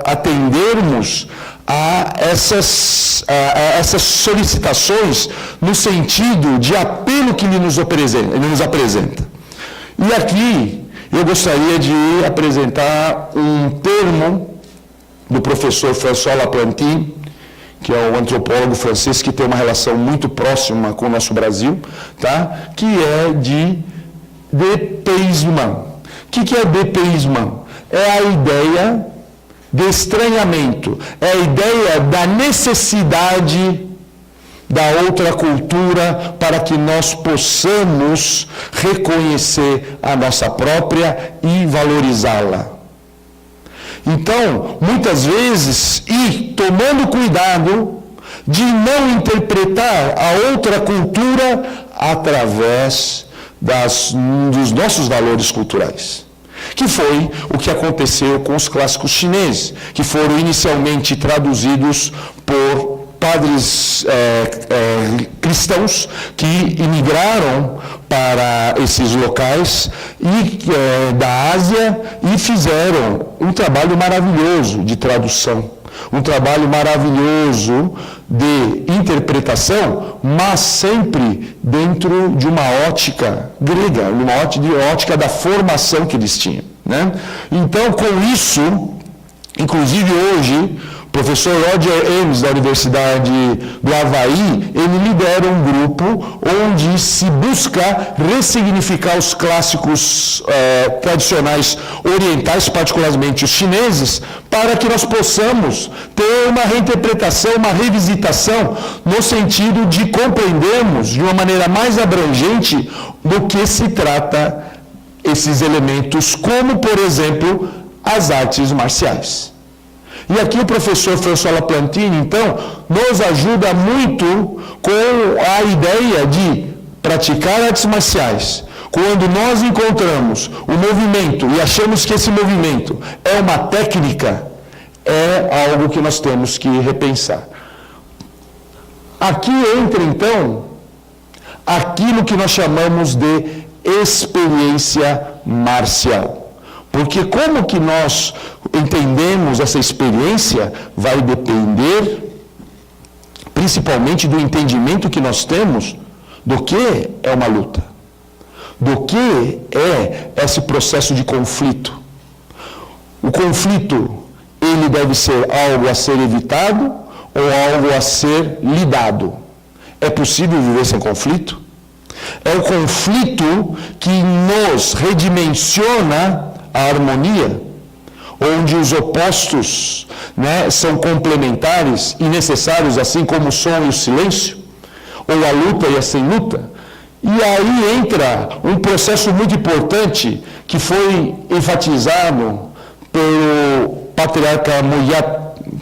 atendermos a essas solicitações no sentido de apelo que ele nos apresenta. E aqui eu gostaria de apresentar um termo do professor François Laplantin, que é um antropólogo francês que tem uma relação muito próxima com o nosso Brasil, tá? Que é de dépaysement. O que é dépaysement? É a ideia de estranhamento, é a ideia da necessidade da outra cultura para que nós possamos reconhecer a nossa própria e valorizá-la. Então, muitas vezes, e tomando cuidado de não interpretar a outra cultura através dos nossos valores culturais. Que foi o que aconteceu com os clássicos chineses, que foram inicialmente traduzidos por padres cristãos que imigraram para esses locais da Ásia e fizeram um trabalho maravilhoso de tradução, um trabalho maravilhoso de interpretação, mas sempre dentro de uma ótica grega, uma ótica da formação que eles tinham, né? Então, com isso, inclusive hoje, o professor Roger Ames, da Universidade do Havaí, ele lidera um grupo onde se busca ressignificar os clássicos tradicionais orientais, particularmente os chineses, para que nós possamos ter uma reinterpretação, uma revisitação, no sentido de compreendermos de uma maneira mais abrangente do que se trata esses elementos, como, por exemplo, as artes marciais. E aqui o professor François Laplantin, então, nos ajuda muito com a ideia de praticar artes marciais. Quando nós encontramos o movimento e achamos que esse movimento é uma técnica, é algo que nós temos que repensar. Aqui entra, então, aquilo que nós chamamos de experiência marcial. Porque como que nós entendemos essa experiência vai depender principalmente do entendimento que nós temos do que é uma luta, do que é esse processo de conflito. O conflito, ele deve ser algo a ser evitado ou algo a ser lidado. É possível viver sem conflito? É o conflito que nos redimensiona a harmonia, onde os opostos, né, são complementares e necessários, assim como o som e o silêncio, ou a luta e a sem luta. E aí entra um processo muito importante que foi enfatizado pelo patriarca Moyat,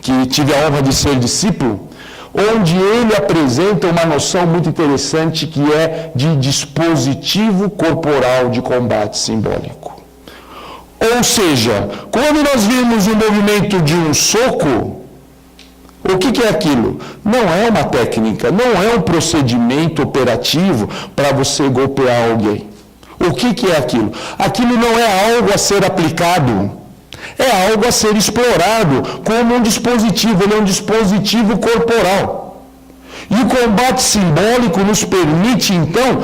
que tive a honra de ser discípulo, onde ele apresenta uma noção muito interessante que é de dispositivo corporal de combate simbólico. Ou seja, quando nós vimos o movimento de um soco, o que é aquilo? Não é uma técnica, não é um procedimento operativo para você golpear alguém. O que é aquilo? Aquilo não é algo a ser aplicado, é algo a ser explorado como um dispositivo, ele é um dispositivo corporal. E o combate simbólico nos permite, então,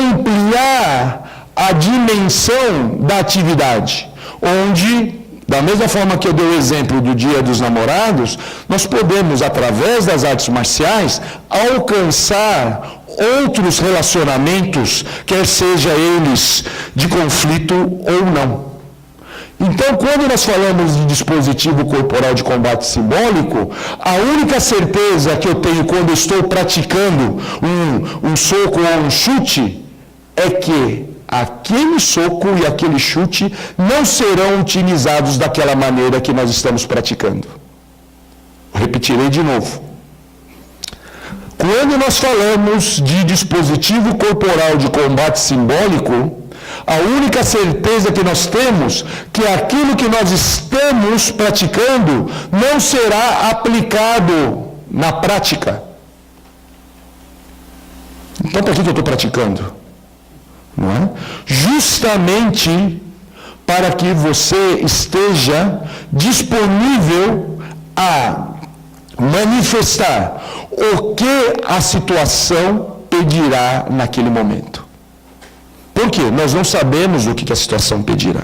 ampliar a dimensão da atividade, onde, da mesma forma que eu dei o exemplo do Dia dos Namorados, nós podemos, através das artes marciais, alcançar outros relacionamentos, quer seja eles de conflito ou não. Então, quando nós falamos de dispositivo corporal de combate simbólico, a única certeza que eu tenho quando eu estou praticando um soco ou um chute é que aquele soco e aquele chute não serão utilizados daquela maneira que nós estamos praticando. Repetirei de novo. Quando nós falamos de dispositivo corporal de combate simbólico, a única certeza que nós temos é que aquilo que nós estamos praticando não será aplicado na prática. Então, para que eu estou praticando? Não é? Justamente para que você esteja disponível a manifestar o que a situação pedirá naquele momento. Por quê? Nós não sabemos o que a situação pedirá.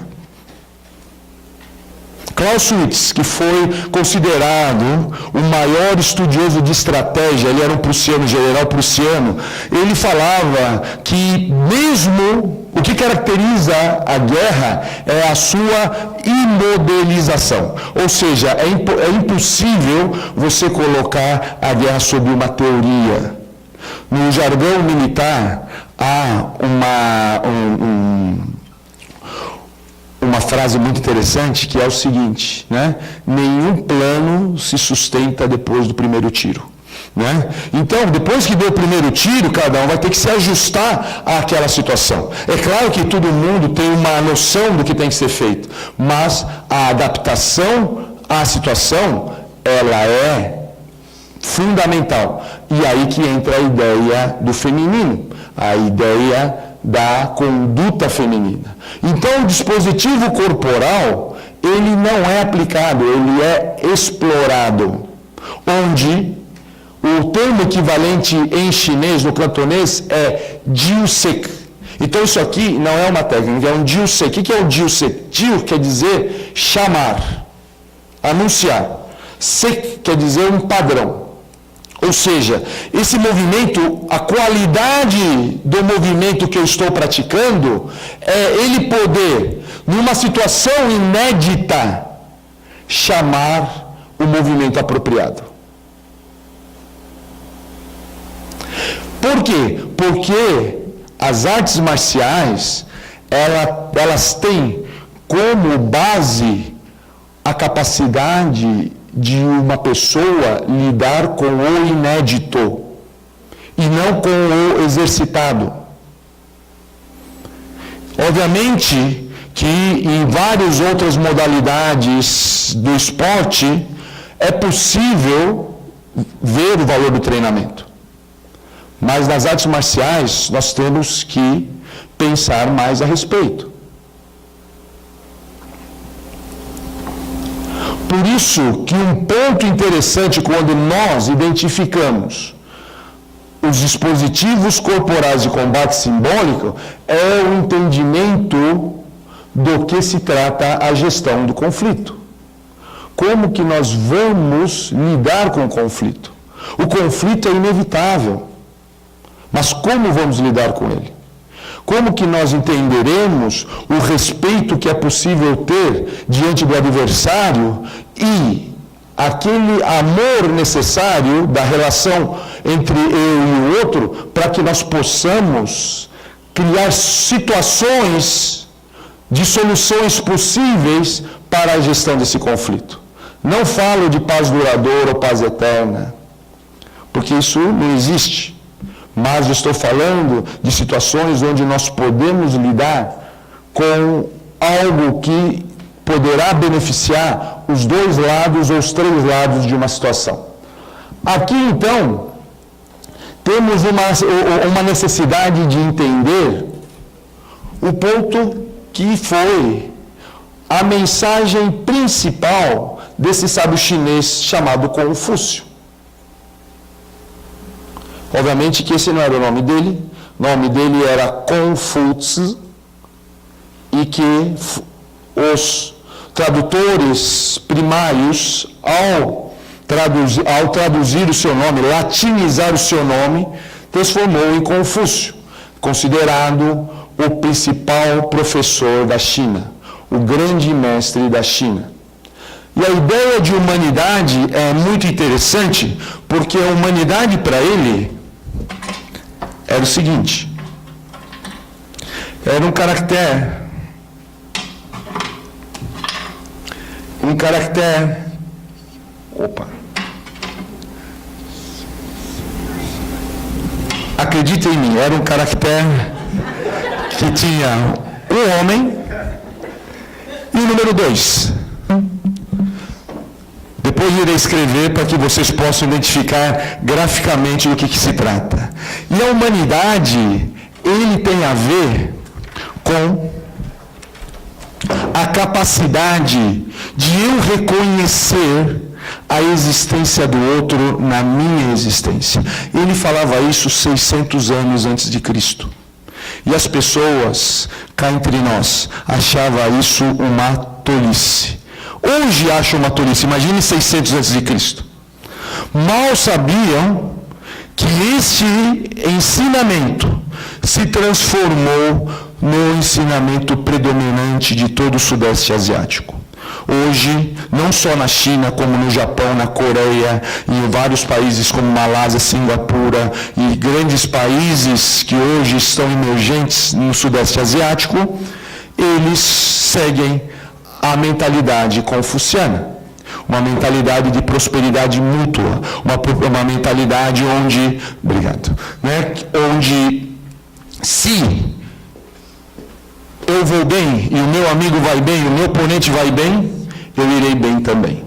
Clausewitz, que foi considerado o maior estudioso de estratégia, ele era um prussiano, general prussiano, ele falava que mesmo o que caracteriza a guerra é a sua imodelização. Ou seja, é impossível você colocar a guerra sob uma teoria. No jargão militar, há uma frase muito interessante que é o seguinte, né? Nenhum plano se sustenta depois do primeiro tiro. Né? Então, depois que deu o primeiro tiro, cada um vai ter que se ajustar àquela situação. É claro que todo mundo tem uma noção do que tem que ser feito, mas a adaptação à situação, ela é fundamental. E aí que entra a ideia do feminino, a ideia da conduta feminina. Então, o dispositivo corporal, ele não é aplicado, ele é explorado. Onde o termo equivalente em chinês, no cantonês, é jiu-sek. Então, isso aqui não é uma técnica, é um jiu-sek. O que é um jiu-sek? Jiu quer dizer chamar, anunciar. Sek quer dizer um padrão. Ou seja, esse movimento, a qualidade do movimento que eu estou praticando é ele poder, numa situação inédita, chamar o movimento apropriado. Por quê? Porque as artes marciais, elas têm como base a capacidade de uma pessoa lidar com o inédito e não com o exercitado. Obviamente que em várias outras modalidades do esporte é possível ver o valor do treinamento. Mas nas artes marciais nós temos que pensar mais a respeito. Por isso que um ponto interessante quando nós identificamos os dispositivos corporais de combate simbólico é o entendimento do que se trata a gestão do conflito. Como que nós vamos lidar com o conflito? O conflito é inevitável, mas como vamos lidar com ele? Como que nós entenderemos o respeito que é possível ter diante do adversário e aquele amor necessário da relação entre eu e o outro para que nós possamos criar situações de soluções possíveis para a gestão desse conflito. Não falo de paz duradoura ou paz eterna, porque isso não existe. Mas eu estou falando de situações onde nós podemos lidar com algo que poderá beneficiar os dois lados ou os três lados de uma situação. Aqui, então, temos uma necessidade de entender o ponto que foi a mensagem principal desse sábio chinês chamado Confúcio. Obviamente que esse não era o nome dele era Confúcio, e que os tradutores primários, ao traduzir o seu nome, latinizar o seu nome, transformou em Confúcio, considerado o principal professor da China, o grande mestre da China. E a ideia de humanidade é muito interessante, porque a humanidade para ele era o seguinte: era um caractere acredita em mim, era um caractere que tinha um homem e o número 2. Depois irei escrever para que vocês possam identificar graficamente do que se trata. E a humanidade, ele tem a ver com a capacidade de eu reconhecer a existência do outro na minha existência. Ele falava isso 600 anos antes de Cristo. E as pessoas, cá entre nós, achavam isso uma tolice. Hoje acham uma tolice, imagine 600 antes de Cristo. Mal sabiam que este ensinamento se transformou no ensinamento predominante de todo o Sudeste Asiático. Hoje, não só na China, como no Japão, na Coreia, e em vários países como Malásia, Singapura e grandes países que hoje estão emergentes no Sudeste Asiático, eles seguem a mentalidade confuciana. Uma mentalidade de prosperidade mútua, uma mentalidade onde, onde se eu vou bem e o meu amigo vai bem, o meu oponente vai bem, eu irei bem também.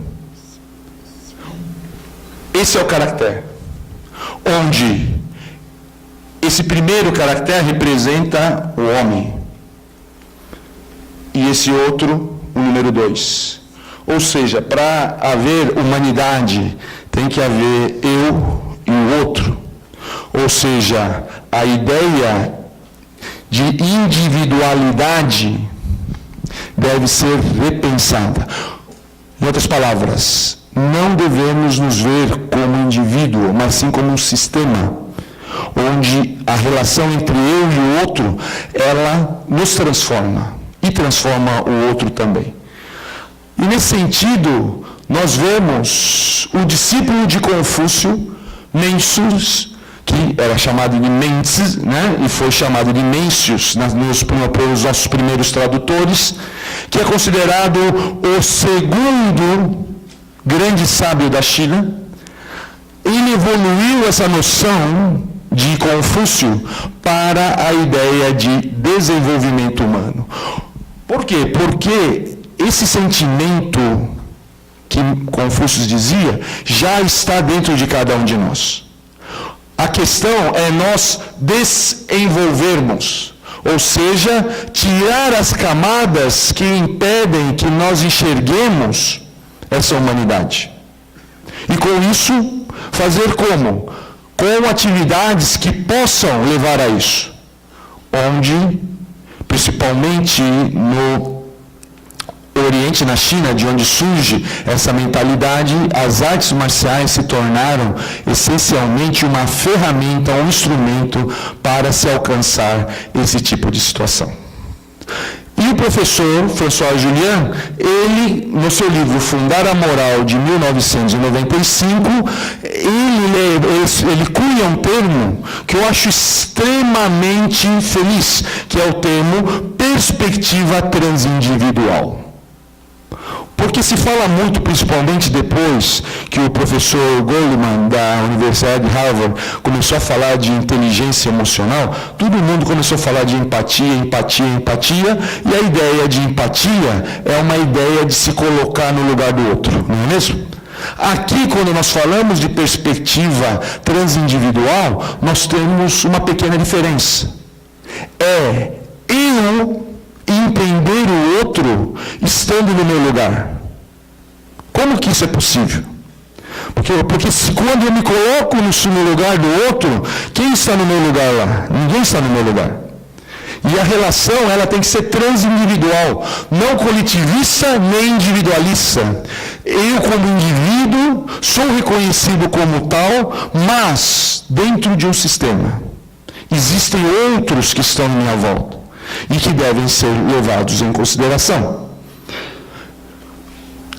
Esse é o caractere, onde esse primeiro caractere representa o homem e esse outro, o número 2. Ou seja, para haver humanidade, tem que haver eu e o outro. Ou seja, a ideia de individualidade deve ser repensada. Em outras palavras, não devemos nos ver como indivíduo, mas sim como um sistema, onde a relação entre eu e o outro, ela nos transforma e transforma o outro também. E nesse sentido, nós vemos o discípulo de Confúcio, Mencius, que era chamado de Menses, e foi chamado de Mencius pelos nossos primeiros tradutores, que é considerado o segundo grande sábio da China. Ele evoluiu essa noção de Confúcio para a ideia de desenvolvimento humano. Por quê? Porque esse sentimento que Confúcio dizia já está dentro de cada um de nós. A questão é nós desenvolvermos, ou seja, tirar as camadas que impedem que nós enxerguemos essa humanidade. E com isso, fazer como? Com atividades que possam levar a isso. Onde, principalmente no Oriente, na China, de onde surge essa mentalidade, as artes marciais se tornaram essencialmente uma ferramenta, um instrumento para se alcançar esse tipo de situação. E o professor François Julian, ele, no seu livro Fundar a Moral, de 1995, ele cunha um termo que eu acho extremamente feliz, que é o termo perspectiva transindividual. Porque se fala muito, principalmente depois que o professor Goleman, da Universidade de Harvard, começou a falar de inteligência emocional, todo mundo começou a falar de empatia, e a ideia de empatia é uma ideia de se colocar no lugar do outro, não é mesmo? Aqui, quando nós falamos de perspectiva transindividual, nós temos uma pequena diferença. É eu entender o outro estando no meu lugar. Como que isso é possível? Porque quando eu me coloco no lugar do outro, quem está no meu lugar lá? Ninguém está no meu lugar. E a relação, ela tem que ser transindividual, não coletivista nem individualista. Eu, como indivíduo, sou reconhecido como tal, mas dentro de um sistema. Existem outros que estão à minha volta e que devem ser levados em consideração.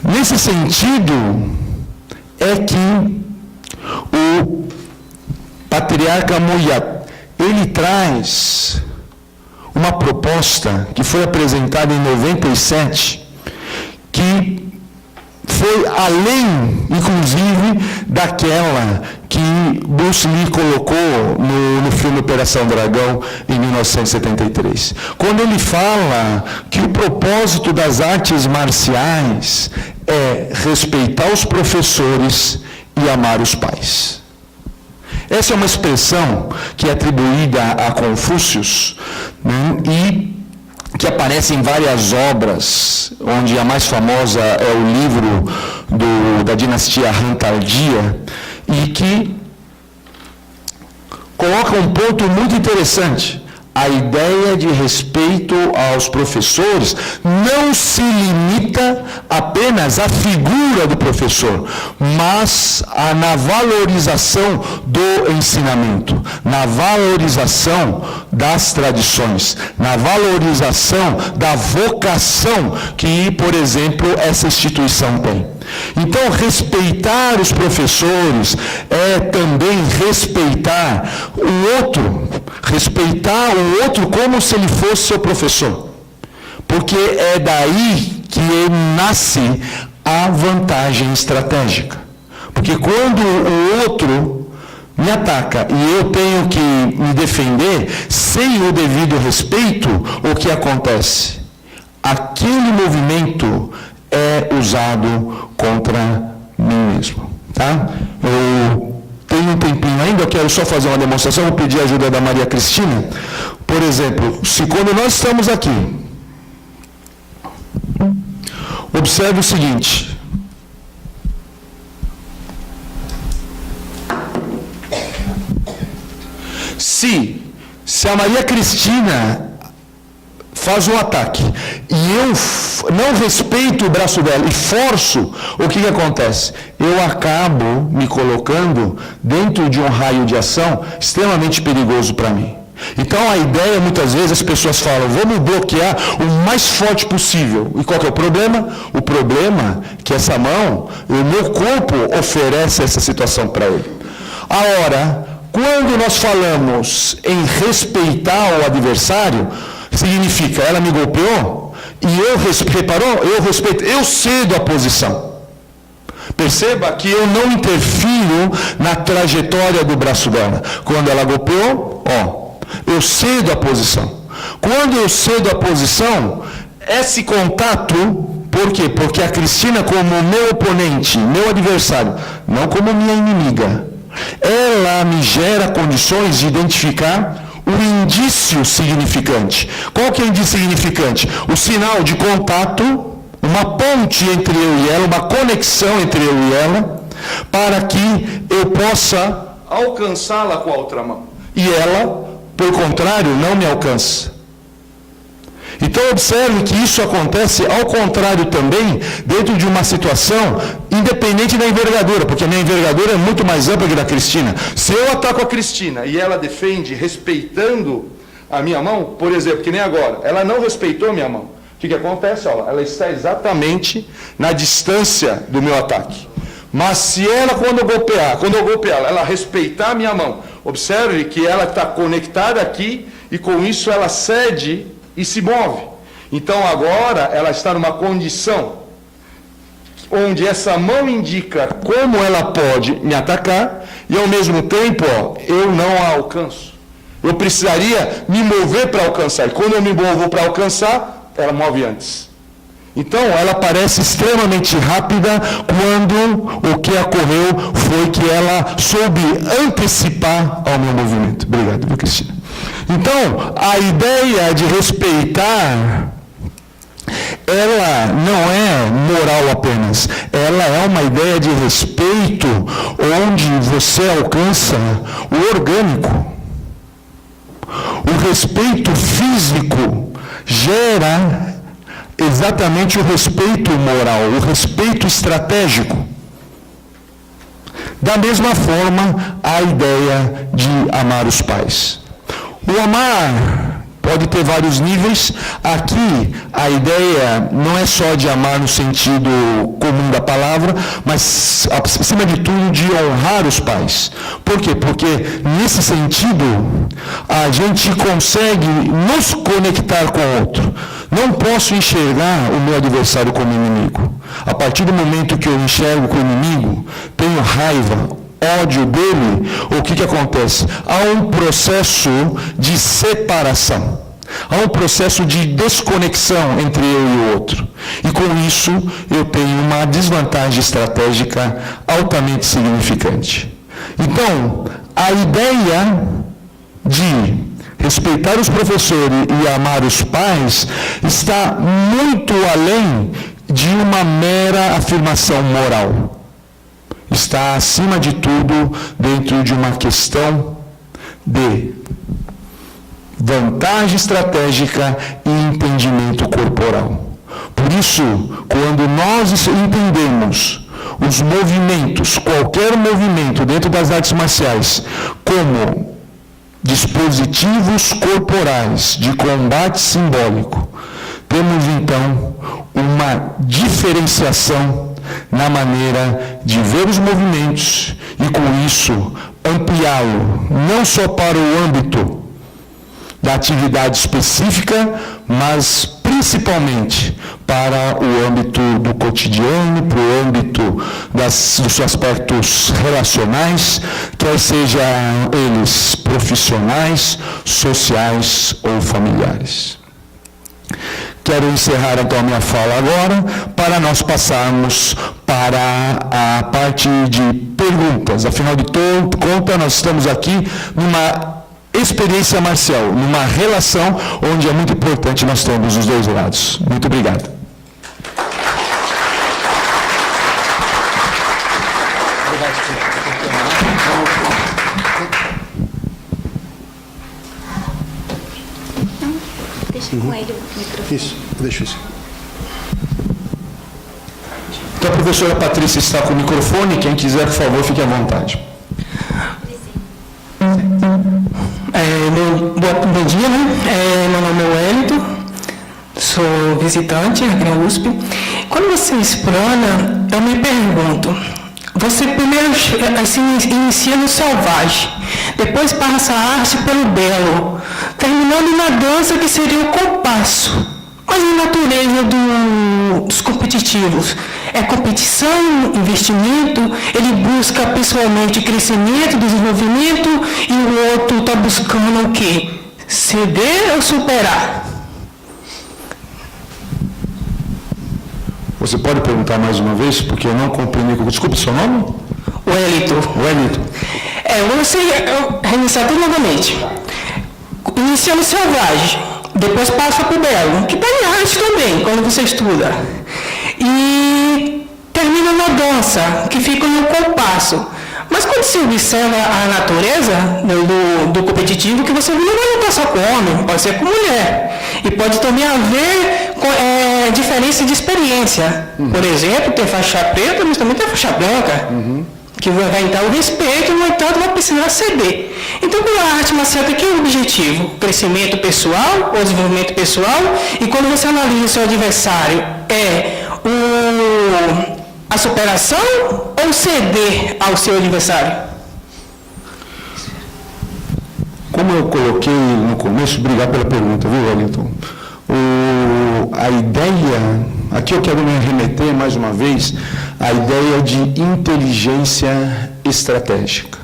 Nesse sentido, é que o patriarca Moyat, ele traz uma proposta que foi apresentada em 97, que foi além, inclusive, daquela que Bruce Lee colocou no filme Operação Dragão, em 1973. Quando ele fala que o propósito das artes marciais é respeitar os professores e amar os pais. Essa é uma expressão que é atribuída a Confúcio, né, e que aparece em várias obras, onde a mais famosa é o livro da dinastia Han Tardia, e que coloca um ponto muito interessante. A ideia de respeito aos professores não se limita apenas à figura do professor, mas na valorização do ensinamento, na valorização das tradições, na valorização da vocação que, por exemplo, essa instituição tem. Então, respeitar os professores é também respeitar o outro como se ele fosse seu professor. Porque é daí que nasce a vantagem estratégica. Porque quando o outro me ataca e eu tenho que me defender sem o devido respeito, o que acontece? Aquele movimento é usado contra mim mesmo. Tá? Eu tenho um tempinho ainda, eu quero só fazer uma demonstração, vou pedir a ajuda da Maria Cristina. Por exemplo, se quando nós estamos aqui, observe o seguinte. Se a Maria Cristina faz um ataque e eu não respeito o braço dela e forço, o que acontece? Eu acabo me colocando dentro de um raio de ação extremamente perigoso para mim. Então a ideia, muitas vezes, as pessoas falam, vamos bloquear o mais forte possível. E qual que é o problema? O problema é que essa mão, o meu corpo oferece essa situação para ele. Agora, quando nós falamos em respeitar o adversário, significa, ela me golpeou, e eu respeito, eu cedo a posição. Perceba que eu não interfiro na trajetória do braço dela. Quando ela golpeou, eu cedo a posição. Quando eu cedo a posição, esse contato, por quê? Porque a Cristina, como meu oponente, meu adversário, não como minha inimiga, ela me gera condições de identificar o indício significante. Qual que é o indício significante? O sinal de contato, uma ponte entre eu e ela, uma conexão entre eu e ela, para que eu possa alcançá-la com a outra mão. E ela, por contrário, não me alcança. Então observe que isso acontece ao contrário também, dentro de uma situação independente da envergadura, porque a minha envergadura é muito mais ampla que a da Cristina. Se eu ataco a Cristina e ela defende respeitando a minha mão, por exemplo, que nem agora, ela não respeitou a minha mão. O que acontece? Ela está exatamente na distância do meu ataque. Mas se ela, quando eu golpear, ela respeitar a minha mão, observe que ela está conectada aqui e com isso ela cede e se move. Então agora ela está numa condição onde essa mão indica como ela pode me atacar e ao mesmo tempo eu não a alcanço. Eu precisaria me mover para alcançar. E quando eu me movo para alcançar, ela move antes. Então ela parece extremamente rápida quando o que ocorreu foi que ela soube antecipar ao meu movimento. Obrigado, viu, Cristina? Então, a ideia de respeitar, ela não é moral apenas, ela é uma ideia de respeito onde você alcança o orgânico. O respeito físico gera exatamente o respeito moral, o respeito estratégico. Da mesma forma, a ideia de amar os pais. O amar pode ter vários níveis. Aqui, a ideia não é só de amar no sentido comum da palavra, mas, acima de tudo, de honrar os pais. Por quê? Porque, nesse sentido, a gente consegue nos conectar com o outro. Não posso enxergar o meu adversário como inimigo. A partir do momento que eu enxergo como inimigo, tenho raiva, ódio dele, o que acontece? Há um processo de separação. Há um processo de desconexão entre eu e o outro. E com isso, eu tenho uma desvantagem estratégica altamente significante. Então, a ideia de respeitar os professores e amar os pais está muito além de uma mera afirmação moral. Está, acima de tudo, dentro de uma questão de vantagem estratégica e entendimento corporal. Por isso, quando nós entendemos os movimentos, qualquer movimento dentro das artes marciais, como dispositivos corporais de combate simbólico, temos então uma diferenciação na maneira de ver os movimentos e, com isso, ampliá-lo não só para o âmbito da atividade específica, mas principalmente para o âmbito do cotidiano, para o âmbito dos aspectos relacionais, quer sejam eles profissionais, sociais ou familiares. Quero encerrar então a minha fala agora, para nós passarmos para a parte de perguntas. Afinal de contas, nós estamos aqui numa experiência marcial, numa relação onde é muito importante nós termos os dois lados. Muito obrigado. Deixa com ele o microfone. Isso, deixa isso. Então, a professora Patrícia está com o microfone. Quem quiser, por favor, fique à vontade. Bom dia, né? Meu nome é Wellington, sou visitante aqui na USP. Quando você explana, eu me pergunto, você primeiro se inicia no selvagem, depois passa a arte pelo belo, terminando na dança que seria o compasso. Mas a natureza dos competitivos é competição, investimento, ele busca pessoalmente crescimento, desenvolvimento, e o outro está buscando o quê? Ceder ou superar? Você pode perguntar mais uma vez, porque eu não compreendi. Desculpe, seu nome? Wellington. Você reiniciar tudo novamente. Inicia no selvagem, depois passa para o belo, que está em arte também, quando você estuda. E termina na dança, que fica no compasso. Mas quando você observa a natureza do competitivo, que você não vai lutar só com homem, pode ser com mulher. E pode também haver diferença de experiência. Por exemplo, tem faixa preta, mas também tem faixa branca. Que vai entrar o respeito, no entanto, vai precisar ceder. Então, a arte marcial tem que o objetivo? Crescimento pessoal ou desenvolvimento pessoal? E quando você analisa o seu adversário, a superação ou ceder ao seu adversário? Como eu coloquei no começo, obrigado pela pergunta, viu, Wellington? A ideia, aqui eu quero me remeter mais uma vez, à ideia de inteligência estratégica.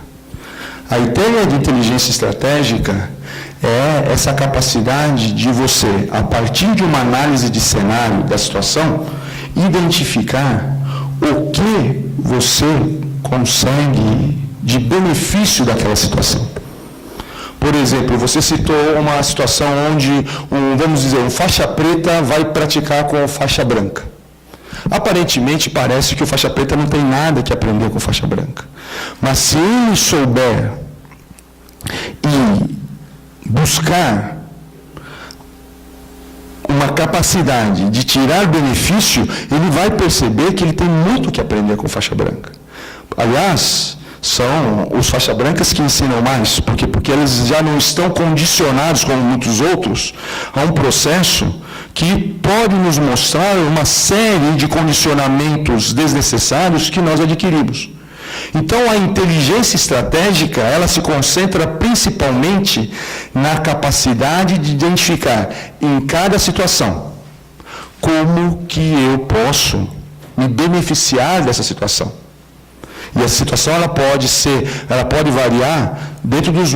A ideia de inteligência estratégica é essa capacidade de você, a partir de uma análise de cenário da situação, identificar o que você consegue de benefício daquela situação. Por exemplo, você citou uma situação onde, vamos dizer, um faixa preta vai praticar com faixa branca. Aparentemente, parece que o faixa preta não tem nada que aprender com faixa branca. Mas se ele souber e buscar uma capacidade de tirar benefício, ele vai perceber que ele tem muito que aprender com faixa branca. Aliás, são os faixas brancas que ensinam mais, porque eles já não estão condicionados, como muitos outros, a um processo que pode nos mostrar uma série de condicionamentos desnecessários que nós adquirimos. Então, a inteligência estratégica, ela se concentra principalmente na capacidade de identificar em cada situação como que eu posso me beneficiar dessa situação. E essa situação ela pode variar dentro dos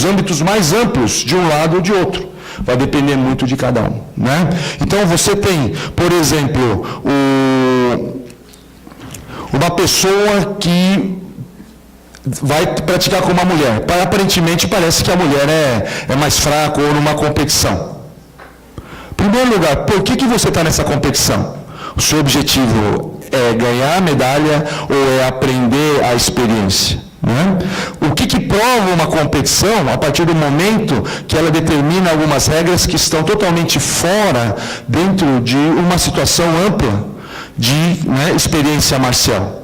âmbitos mais amplos de um lado ou de outro. Vai depender muito de cada um, né? Então você tem, por exemplo, uma pessoa que vai praticar com uma mulher. Aparentemente parece que a mulher é mais fraca ou numa competição. Em primeiro lugar, por que você está nessa competição? O seu objetivo é ganhar a medalha ou é aprender a experiência? Né? O que prova uma competição a partir do momento que ela determina algumas regras que estão totalmente fora dentro de uma situação ampla de experiência marcial?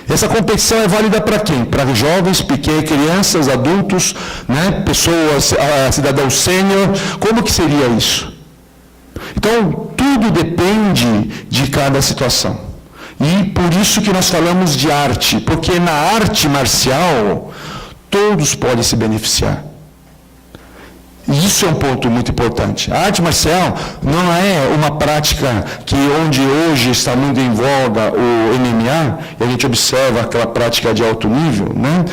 Essa competição é válida para quem? Para jovens, pequenos, crianças, adultos, pessoas, cidadãos sênior. Como que seria isso? Então, tudo depende de cada situação. E por isso que nós falamos de arte, porque na arte marcial, todos podem se beneficiar. E isso é um ponto muito importante. A arte marcial não é uma prática onde hoje está muito em voga o MMA, e a gente observa aquela prática de alto nível, né?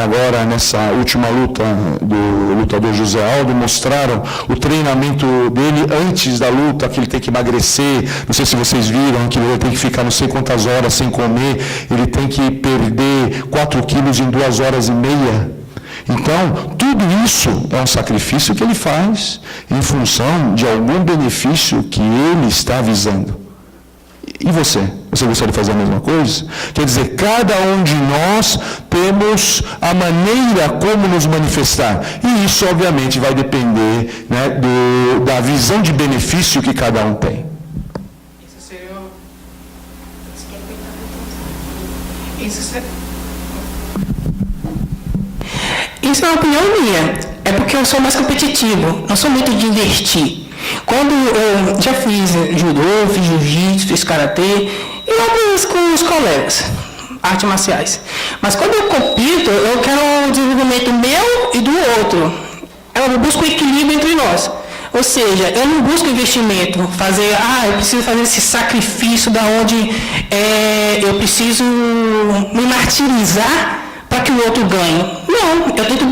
Agora, nessa última luta do lutador José Aldo, mostraram o treinamento dele antes da luta, que ele tem que emagrecer, não sei se vocês viram, que ele tem que ficar não sei quantas horas sem comer, ele tem que perder 4 quilos em 2 horas e meia. Então, tudo isso é um sacrifício que ele faz em função de algum benefício que ele está visando. E você? Você gostaria de fazer a mesma coisa? Quer dizer, cada um de nós temos a maneira como nos manifestar. E isso, obviamente, vai depender da visão de benefício que cada um tem. Isso é uma opinião minha. É porque eu sou mais competitivo. Não sou muito de investir. Quando eu já fiz judô, fiz jiu-jitsu, fiz karatê, e outras com os colegas, artes marciais. Mas quando eu compito, eu quero o desenvolvimento meu e do outro. Eu busco o equilíbrio entre nós. Ou seja, eu não busco investimento, eu preciso fazer esse sacrifício da onde eu preciso me martirizar para que o outro ganhe. Não, eu tento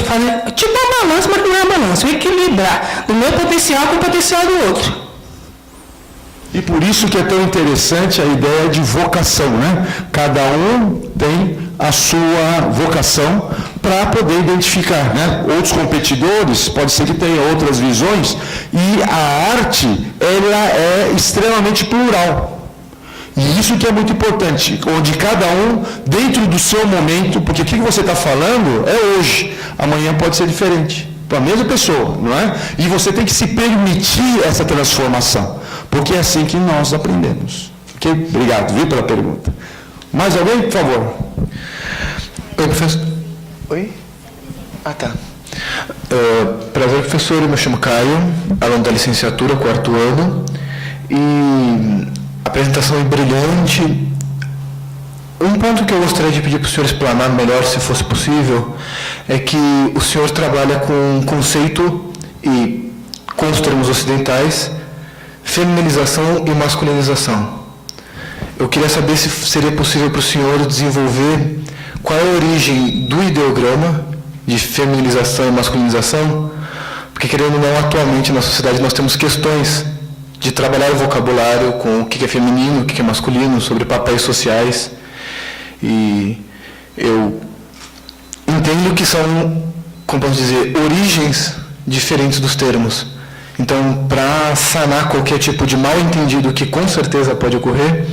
fazer tipo uma balança, mas não é uma balança, equilibrar o meu potencial com o potencial do outro. E por isso que é tão interessante a ideia de vocação, né? Cada um tem a sua vocação para poder identificar, né? Outros competidores, pode ser que tenham outras visões, e a arte, ela é extremamente plural. E isso que é muito importante, onde cada um, dentro do seu momento, porque o que você está falando é hoje, amanhã pode ser diferente, para a mesma pessoa, não é? E você tem que se permitir essa transformação, porque é assim que nós aprendemos. Ok? Obrigado, viu, pela pergunta. Mais alguém, por favor? Oi, professor. Oi? Ah, tá. Prazer, professor, eu me chamo Caio, aluno da licenciatura, 4º ano, e a apresentação é brilhante. Um ponto que eu gostaria de pedir para o senhor explanar melhor, se fosse possível, é que o senhor trabalha com conceito e, com os termos ocidentais, feminilização e masculinização. Eu queria saber se seria possível para o senhor desenvolver qual é a origem do ideograma de feminilização e masculinização, porque, querendo ou não, atualmente na sociedade nós temos questões de trabalhar o vocabulário com o que é feminino, o que é masculino, sobre papéis sociais. E eu entendo que são, como posso dizer, origens diferentes dos termos. Então, para sanar qualquer tipo de mal-entendido que com certeza pode ocorrer,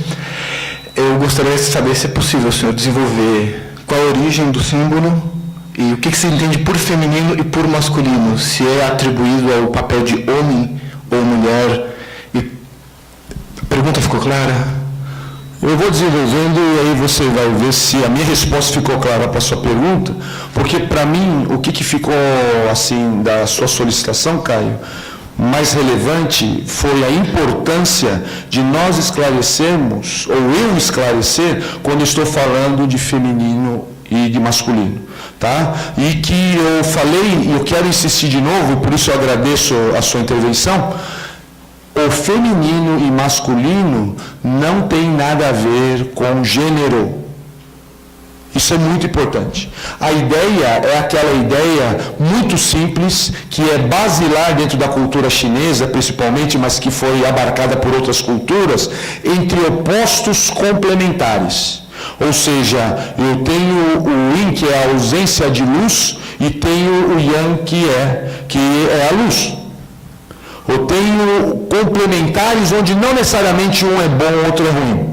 eu gostaria de saber se é possível o senhor desenvolver qual a origem do símbolo E o que se entende por feminino e por masculino? Se é atribuído ao papel de homem ou mulher? E a pergunta ficou clara? Eu vou desenvolvendo e aí você vai ver se a minha resposta ficou clara para a sua pergunta, porque para mim o que ficou assim da sua solicitação, Caio, mais relevante foi a importância de nós esclarecermos, ou eu esclarecer, quando estou falando de feminino e de masculino, tá? E que eu falei, e eu quero insistir de novo, por isso eu agradeço a sua intervenção, o feminino e masculino não tem nada a ver com gênero. Isso é muito importante. A ideia é aquela ideia muito simples, que é basilar dentro da cultura chinesa, principalmente, mas que foi abarcada por outras culturas, entre opostos complementares. Ou seja, eu tenho o yin, que é a ausência de luz, e tenho o yang, que é a luz. Eu tenho complementares onde não necessariamente um é bom, o outro é ruim.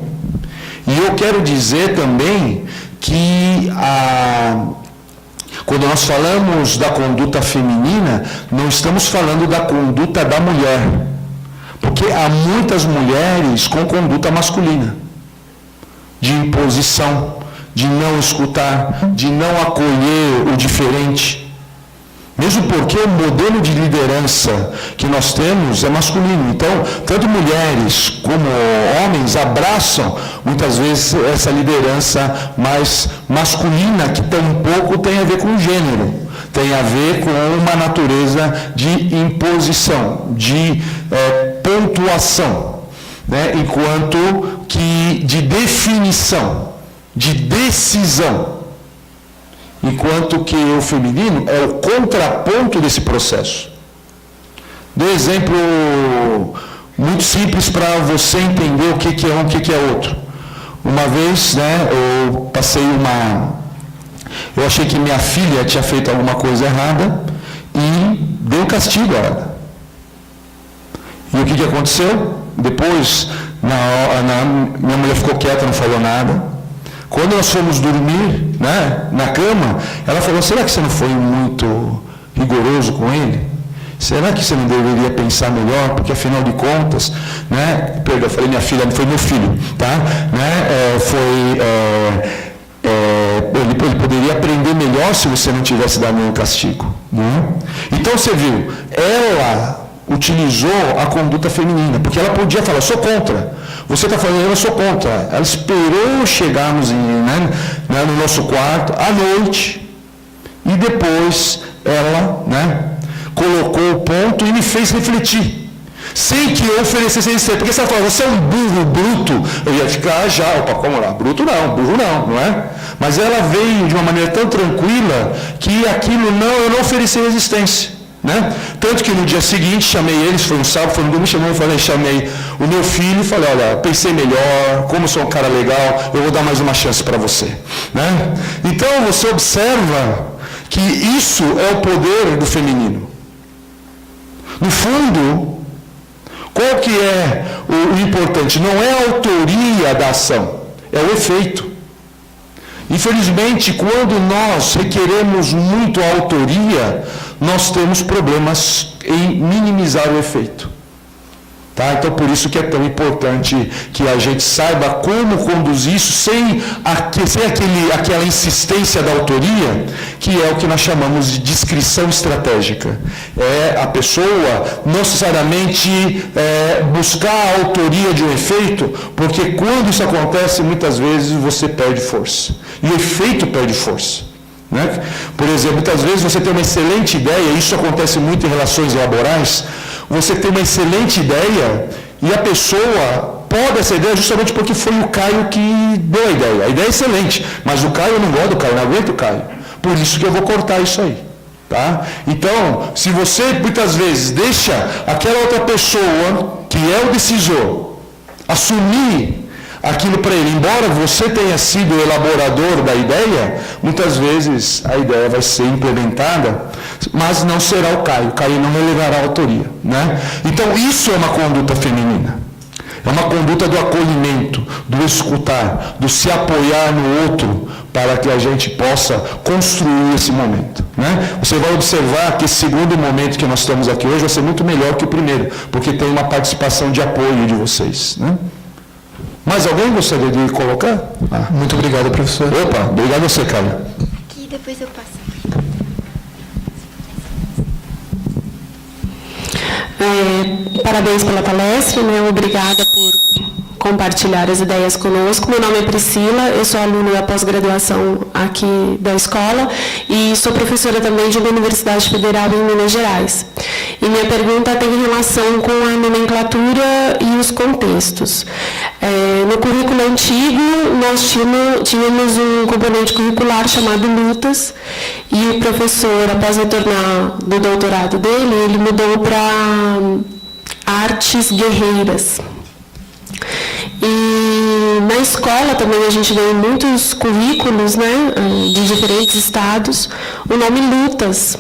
E eu quero dizer também que quando nós falamos da conduta feminina, não estamos falando da conduta da mulher. Porque há muitas mulheres com conduta masculina, de imposição, de não escutar, de não acolher o diferente. Mesmo porque o modelo de liderança que nós temos é masculino. Então, tanto mulheres como homens abraçam, muitas vezes, essa liderança mais masculina, que tampouco tem a ver com gênero. Tem a ver com uma natureza de imposição, de pontuação, né? Enquanto que de definição, de decisão. Enquanto que o feminino é o contraponto desse processo. Dou exemplo muito simples para você entender o que é um e o que é outro. Uma vez, né, eu achei que minha filha tinha feito alguma coisa errada e dei um castigo a ela. E o que aconteceu? Depois, minha mulher ficou quieta, não falou nada. Quando nós fomos dormir, né, na cama, ela falou, será que você não foi muito rigoroso com ele? Será que você não deveria pensar melhor? Porque, afinal de contas, né, perdão, eu falei minha filha, foi meu filho, tá? Né, ele poderia aprender melhor se você não tivesse dado um castigo. Né? Então, você viu, ela utilizou a conduta feminina, porque ela podia falar, sou contra. Você está falando, eu sou contra. Ela esperou chegarmos no nosso quarto, à noite, e depois ela, né, colocou o ponto e me fez refletir. Sem que eu oferecesse respeito. Porque se ela falava, você é um burro bruto, eu ia ficar já, opa, como lá? Bruto não, burro não é? Mas ela veio de uma maneira tão tranquila que aquilo eu não ofereci resistência. Né? Tanto que no dia seguinte chamei eles, foi um sábado, foi um domingo, chamei o meu filho e falei, olha, pensei melhor, como sou um cara legal, eu vou dar mais uma chance para você. Né? Então você observa que isso é o poder do feminino. No fundo, qual que é o importante? Não é a autoria da ação, é o efeito. Infelizmente, quando nós requeremos muito a autoria, nós temos problemas em minimizar o efeito. Tá? Então, por isso que é tão importante que a gente saiba como conduzir isso sem aquela insistência da autoria, que é o que nós chamamos de descrição estratégica. É a pessoa não necessariamente buscar a autoria de um efeito, porque quando isso acontece, muitas vezes você perde força. E o efeito perde força. Né? Por exemplo, muitas vezes você tem uma excelente ideia, e isso acontece muito em relações laborais, você tem uma excelente ideia e a pessoa poda essa ideia justamente porque foi o Caio que deu a ideia. A ideia é excelente, mas o Caio, eu não gosto do Caio, não aguento o Caio. Por isso que eu vou cortar isso aí. Tá? Então, se você muitas vezes deixa aquela outra pessoa, que é o decisor, assumir aquilo para ele, embora você tenha sido o elaborador da ideia, muitas vezes a ideia vai ser implementada, mas não será o Caio não relevará a autoria. Né? Então, isso é uma conduta feminina. É uma conduta do acolhimento, do escutar, do se apoiar no outro, para que a gente possa construir esse momento, né? Você vai observar que esse segundo momento que nós estamos aqui hoje vai ser muito melhor que o primeiro, porque tem uma participação de apoio de vocês, né? Mais alguém gostaria de colocar? Muito obrigado, professor. Opa, obrigado a você, Carla. Aqui, depois eu passo. Parabéns pela palestra, né? Obrigada por compartilhar as ideias conosco. Meu nome é Priscila, eu sou aluna da pós-graduação aqui da escola e sou professora também de uma Universidade Federal em Minas Gerais. E minha pergunta tem relação com a nomenclatura e os contextos. No currículo antigo, nós tínhamos um componente curricular chamado lutas, e o professor, após retornar do doutorado dele, ele mudou para artes guerreiras. E na escola também a gente vê em muitos currículos, né, de diferentes estados, o nome lutas.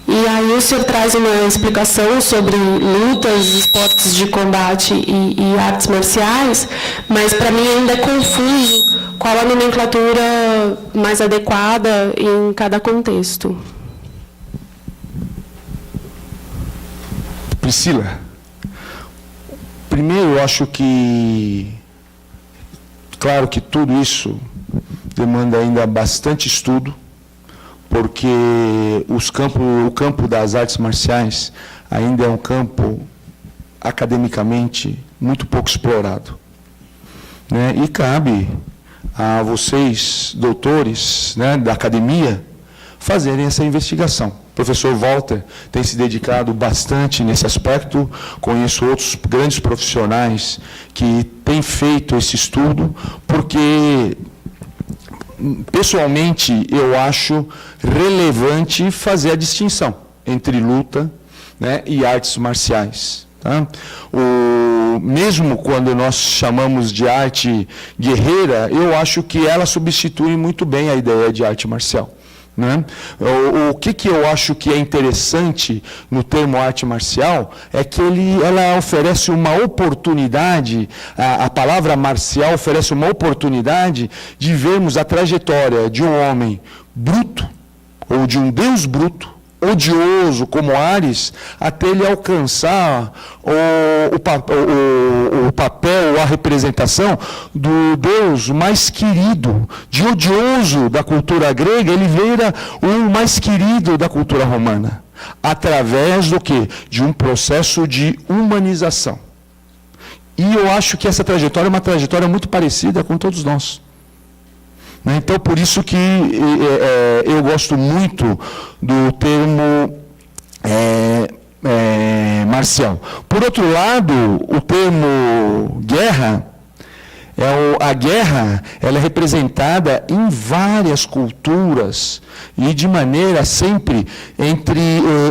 E aí o senhor traz uma explicação sobre lutas, esportes de combate e artes marciais, mas para mim ainda é confuso qual a nomenclatura mais adequada em cada contexto. Priscila, primeiro eu acho que, claro que tudo isso demanda ainda bastante estudo, porque o campo das artes marciais ainda é um campo academicamente muito pouco explorado, né? E cabe a vocês, doutores, né, da academia, fazerem essa investigação. O professor Walter tem se dedicado bastante nesse aspecto, conheço outros grandes profissionais que têm feito esse estudo, porque pessoalmente, eu acho relevante fazer a distinção entre luta, né, e artes marciais. Tá? Mesmo quando nós chamamos de arte guerreira, eu acho que ela substitui muito bem a ideia de arte marcial. Né? O que eu acho que é interessante no termo arte marcial é que ela oferece uma oportunidade, a palavra marcial oferece uma oportunidade de vermos a trajetória de um homem bruto, ou de um deus bruto, odioso como Ares, até ele alcançar o papel, a representação do Deus mais querido, de odioso da cultura grega, ele vira o mais querido da cultura romana, através do quê? De um processo de humanização. E eu acho que essa trajetória é uma trajetória muito parecida com todos nós. Então, por isso que eu gosto muito do termo marcial. Por outro lado, o termo guerra, a guerra ela é representada em várias culturas e de maneira sempre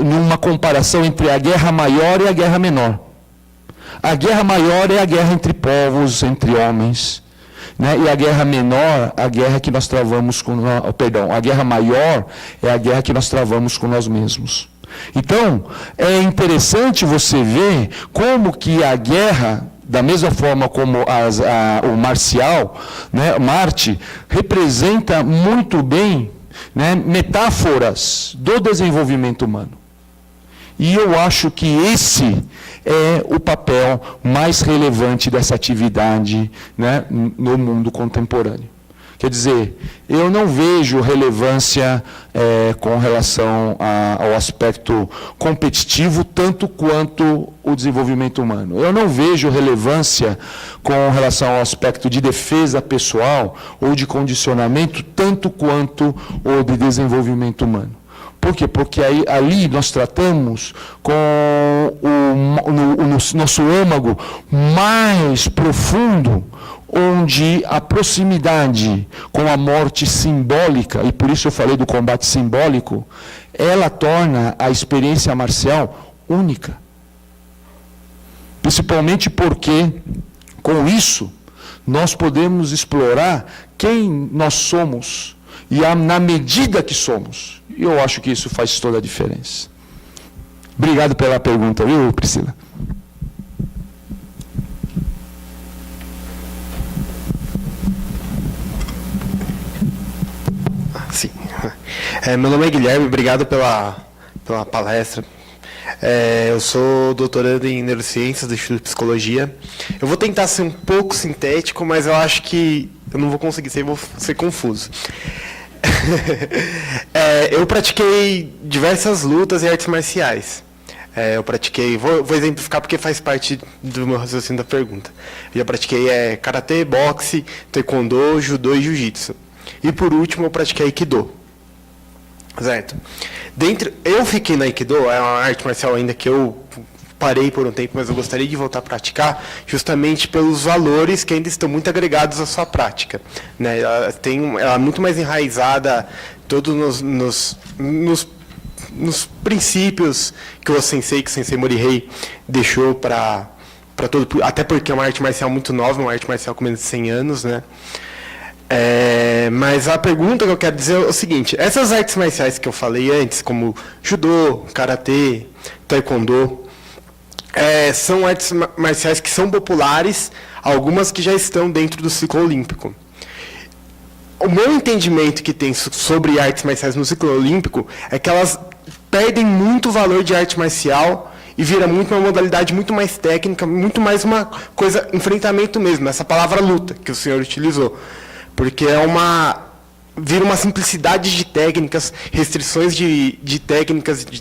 numa comparação entre a guerra maior e a guerra menor. A guerra maior é a guerra entre povos, entre homens. Né? E a guerra menor, a guerra que nós travamos a guerra maior é a guerra que nós travamos com nós mesmos. Então, é interessante você ver como que a guerra, da mesma forma como o marcial, né, Marte, representa muito bem, né, metáforas do desenvolvimento humano. E eu acho que esse é o papel mais relevante dessa atividade, né, no mundo contemporâneo. Quer dizer, eu não vejo relevância com relação ao aspecto competitivo tanto quanto o desenvolvimento humano. Eu não vejo relevância com relação ao aspecto de defesa pessoal ou de condicionamento tanto quanto o de desenvolvimento humano. Por quê? Porque ali nós tratamos com o nosso âmago mais profundo, onde a proximidade com a morte simbólica, e por isso eu falei do combate simbólico, ela torna a experiência marcial única. Principalmente porque, com isso, nós podemos explorar quem nós somos e na medida que somos. E eu acho que isso faz toda a diferença. Obrigado pela pergunta, viu, Priscila? Sim. Meu nome é Guilherme, obrigado pela palestra. Eu sou doutorando em Neurociências do Instituto de Psicologia. Eu vou tentar ser um pouco sintético, mas eu acho que eu não vou conseguir ser, vou ser confuso. Eu pratiquei diversas lutas e artes marciais. Eu pratiquei, vou exemplificar porque faz parte do meu raciocínio da pergunta. Eu já pratiquei karatê, boxe, taekwondo, judô e jiu-jitsu. E por último eu pratiquei aikido. Certo? Eu fiquei na aikido, é uma arte marcial ainda que eu parei por um tempo, mas eu gostaria de voltar a praticar justamente pelos valores que ainda estão muito agregados à sua prática. Né? Ela é muito mais enraizada todos nos princípios que o Sensei Morihei deixou para todo, até porque é uma arte marcial muito nova, uma arte marcial com menos de 100 anos, né? Mas a pergunta que eu quero dizer é o seguinte: essas artes marciais que eu falei antes, como judô, karatê, taekwondo, são artes marciais que são populares, algumas que já estão dentro do ciclo olímpico. O meu entendimento que tem sobre artes marciais no ciclo olímpico é que elas perdem muito valor de arte marcial e vira muito uma modalidade muito mais técnica, muito mais uma coisa, enfrentamento mesmo, essa palavra luta que o senhor utilizou. Porque vira uma simplicidade de técnicas, restrições de técnicas, de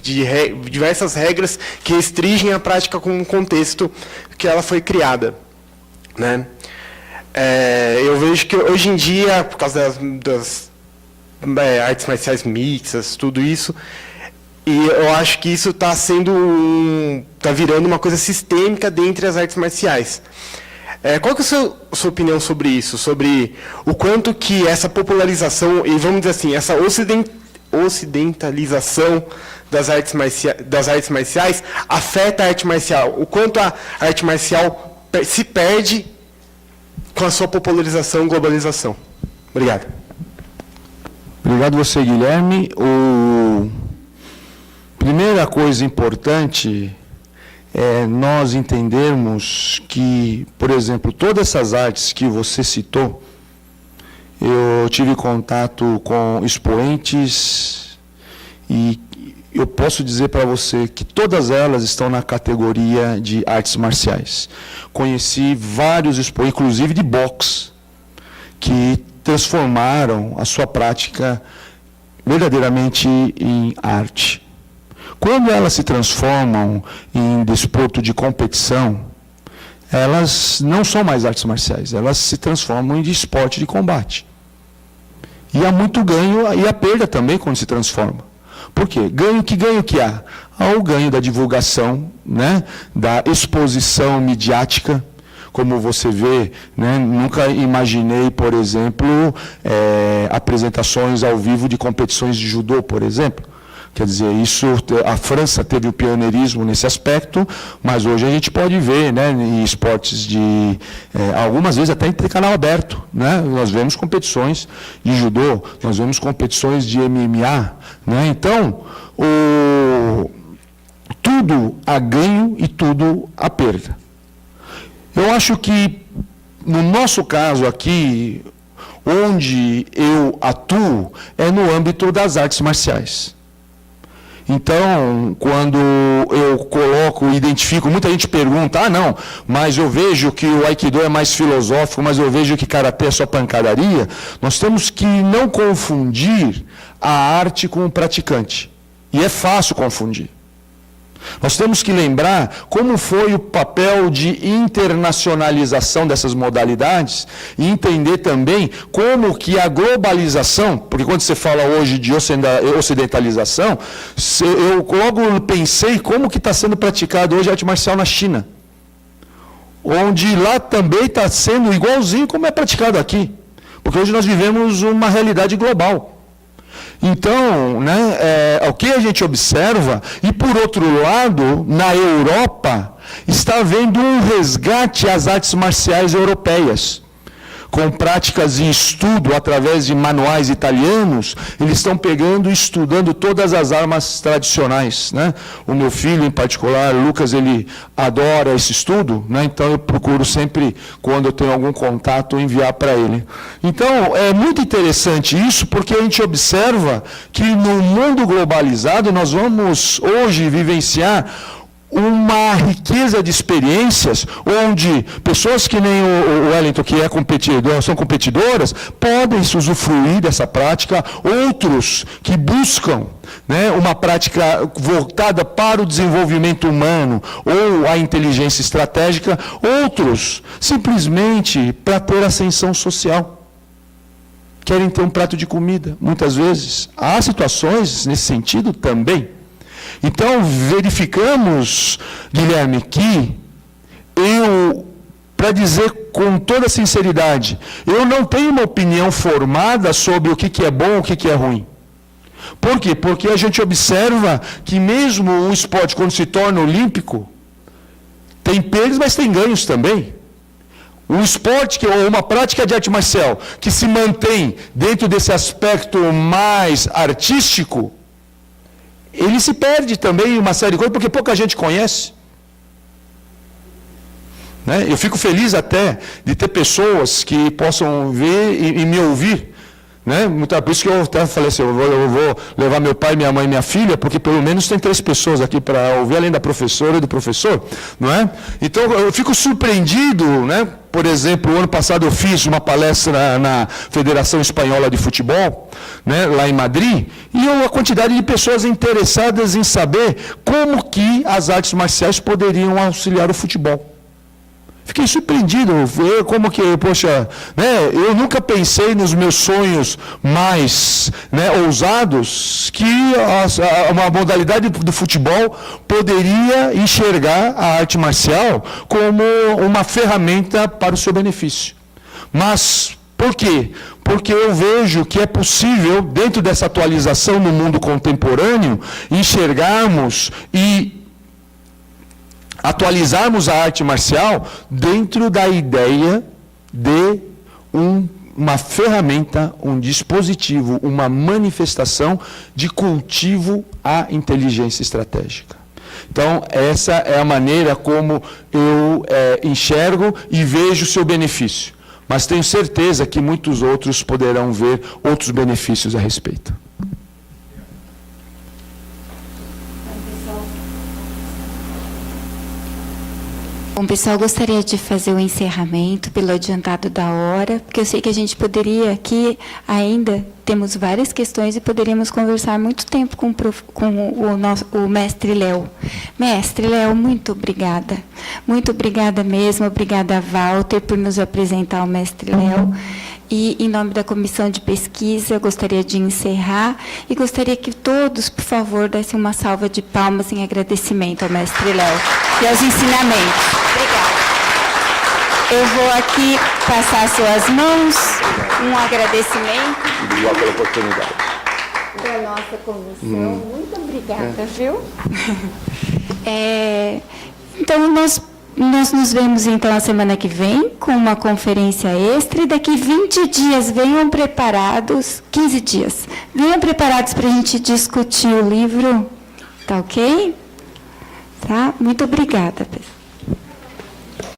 diversas regras que restringem a prática com o contexto que ela foi criada. Né? Eu vejo que hoje em dia, por causa das artes marciais mixtas, tudo isso, e eu acho que isso está virando uma coisa sistêmica dentre as artes marciais. Qual que é a sua opinião sobre isso? Sobre o quanto que essa popularização, e vamos dizer assim, essa ocidentalização das artes marciais afeta a arte marcial? O quanto a arte marcial se perde com a sua popularização e globalização? Obrigado. Obrigado você, Guilherme. Primeira coisa importante é nós entendermos que, por exemplo, todas essas artes que você citou, eu tive contato com expoentes e eu posso dizer para você que todas elas estão na categoria de artes marciais. Conheci vários expoentes, inclusive de boxe, que transformaram a sua prática verdadeiramente em arte. Quando elas se transformam em desporto de competição, elas não são mais artes marciais, elas se transformam em esporte de combate. E há muito ganho e a perda também quando se transforma. Por quê? Que ganho que há? Há o ganho da divulgação, né, da exposição midiática, como você vê, né, nunca imaginei, por exemplo, apresentações ao vivo de competições de judô, por exemplo. Quer dizer, a França teve o pioneirismo nesse aspecto, mas hoje a gente pode ver, né, em esportes algumas vezes até em canal aberto, né, nós vemos competições de judô, nós vemos competições de MMA, né, então, tudo há ganho e tudo há perda. Eu acho que, no nosso caso aqui, onde eu atuo, é no âmbito das artes marciais. Então, quando eu identifico, muita gente pergunta, não, mas eu vejo que o Aikido é mais filosófico, mas eu vejo que Karatê é só pancadaria. Nós temos que não confundir a arte com o praticante. E é fácil confundir. Nós temos que lembrar como foi o papel de internacionalização dessas modalidades e entender também como que a globalização, porque quando você fala hoje de ocidentalização, eu logo pensei como que está sendo praticado hoje a arte marcial na China, onde lá também está sendo igualzinho como é praticado aqui, porque hoje nós vivemos uma realidade global. Então, né, o que a gente observa, e por outro lado, na Europa, está havendo um resgate às artes marciais europeias. com práticas e estudo através de manuais italianos, eles estão pegando e estudando todas as armas tradicionais, né? O meu filho, em particular, Lucas, ele adora esse estudo, né? Então eu procuro sempre, quando eu tenho algum contato, enviar para ele. Então, é muito interessante isso, porque a gente observa que no mundo globalizado nós vamos hoje vivenciar uma riqueza de experiências, onde pessoas que nem o Wellington, que são competidoras, podem usufruir dessa prática, outros que buscam, né, uma prática voltada para o desenvolvimento humano ou a inteligência estratégica, outros simplesmente para ter ascensão social. Querem ter um prato de comida, muitas vezes. Há situações nesse sentido também. Então, verificamos, Guilherme, que para dizer com toda sinceridade, eu não tenho uma opinião formada sobre o que é bom e o que é ruim. Por quê? Porque a gente observa que mesmo o esporte, quando se torna olímpico, tem perdas, mas tem ganhos também. Um esporte, ou uma prática de arte marcial, que se mantém dentro desse aspecto mais artístico, ele se perde também em uma série de coisas, porque pouca gente conhece. Né? Eu fico feliz até de ter pessoas que possam ver e me ouvir. Né? Por isso que eu até falei assim, eu vou levar meu pai, minha mãe e minha filha, porque pelo menos tem 3 pessoas aqui para ouvir, além da professora e do professor. Não é? Então eu fico surpreendido, né? Por exemplo, o ano passado eu fiz uma palestra na Federação Espanhola de Futebol, né, lá em Madrid, e a quantidade de pessoas interessadas em saber como que as artes marciais poderiam auxiliar o futebol. Fiquei surpreendido, ver como que, poxa, né, eu nunca pensei nos meus sonhos mais, né, ousados, que uma modalidade do futebol poderia enxergar a arte marcial como uma ferramenta para o seu benefício. Mas, por quê? Porque eu vejo que é possível, dentro dessa atualização no mundo contemporâneo, enxergarmos e atualizarmos a arte marcial dentro da ideia de uma ferramenta, um dispositivo, uma manifestação de cultivo à inteligência estratégica. Então, essa é a maneira como eu enxergo e vejo o seu benefício. Mas tenho certeza que muitos outros poderão ver outros benefícios a respeito. Bom, pessoal, gostaria de fazer o encerramento pelo adiantado da hora, porque eu sei que a gente poderia aqui ainda, temos várias questões e poderíamos conversar muito tempo com o mestre Léo. Mestre Léo, muito obrigada. Muito obrigada mesmo, obrigada a Walter por nos apresentar o mestre Léo. E, em nome da Comissão de Pesquisa, eu gostaria de encerrar e gostaria que todos, por favor, dessem uma salva de palmas em agradecimento ao mestre Léo e aos ensinamentos. Obrigada. Eu vou aqui passar às suas mãos um agradecimento. Obrigado pela oportunidade. Da nossa comissão. Muito obrigada, viu? Então, nós nos vemos, então, a semana que vem, com uma conferência extra, e daqui 20 dias, venham preparados, 15 dias, venham preparados para a gente discutir o livro, tá ok? Tá? Muito obrigada, pessoal.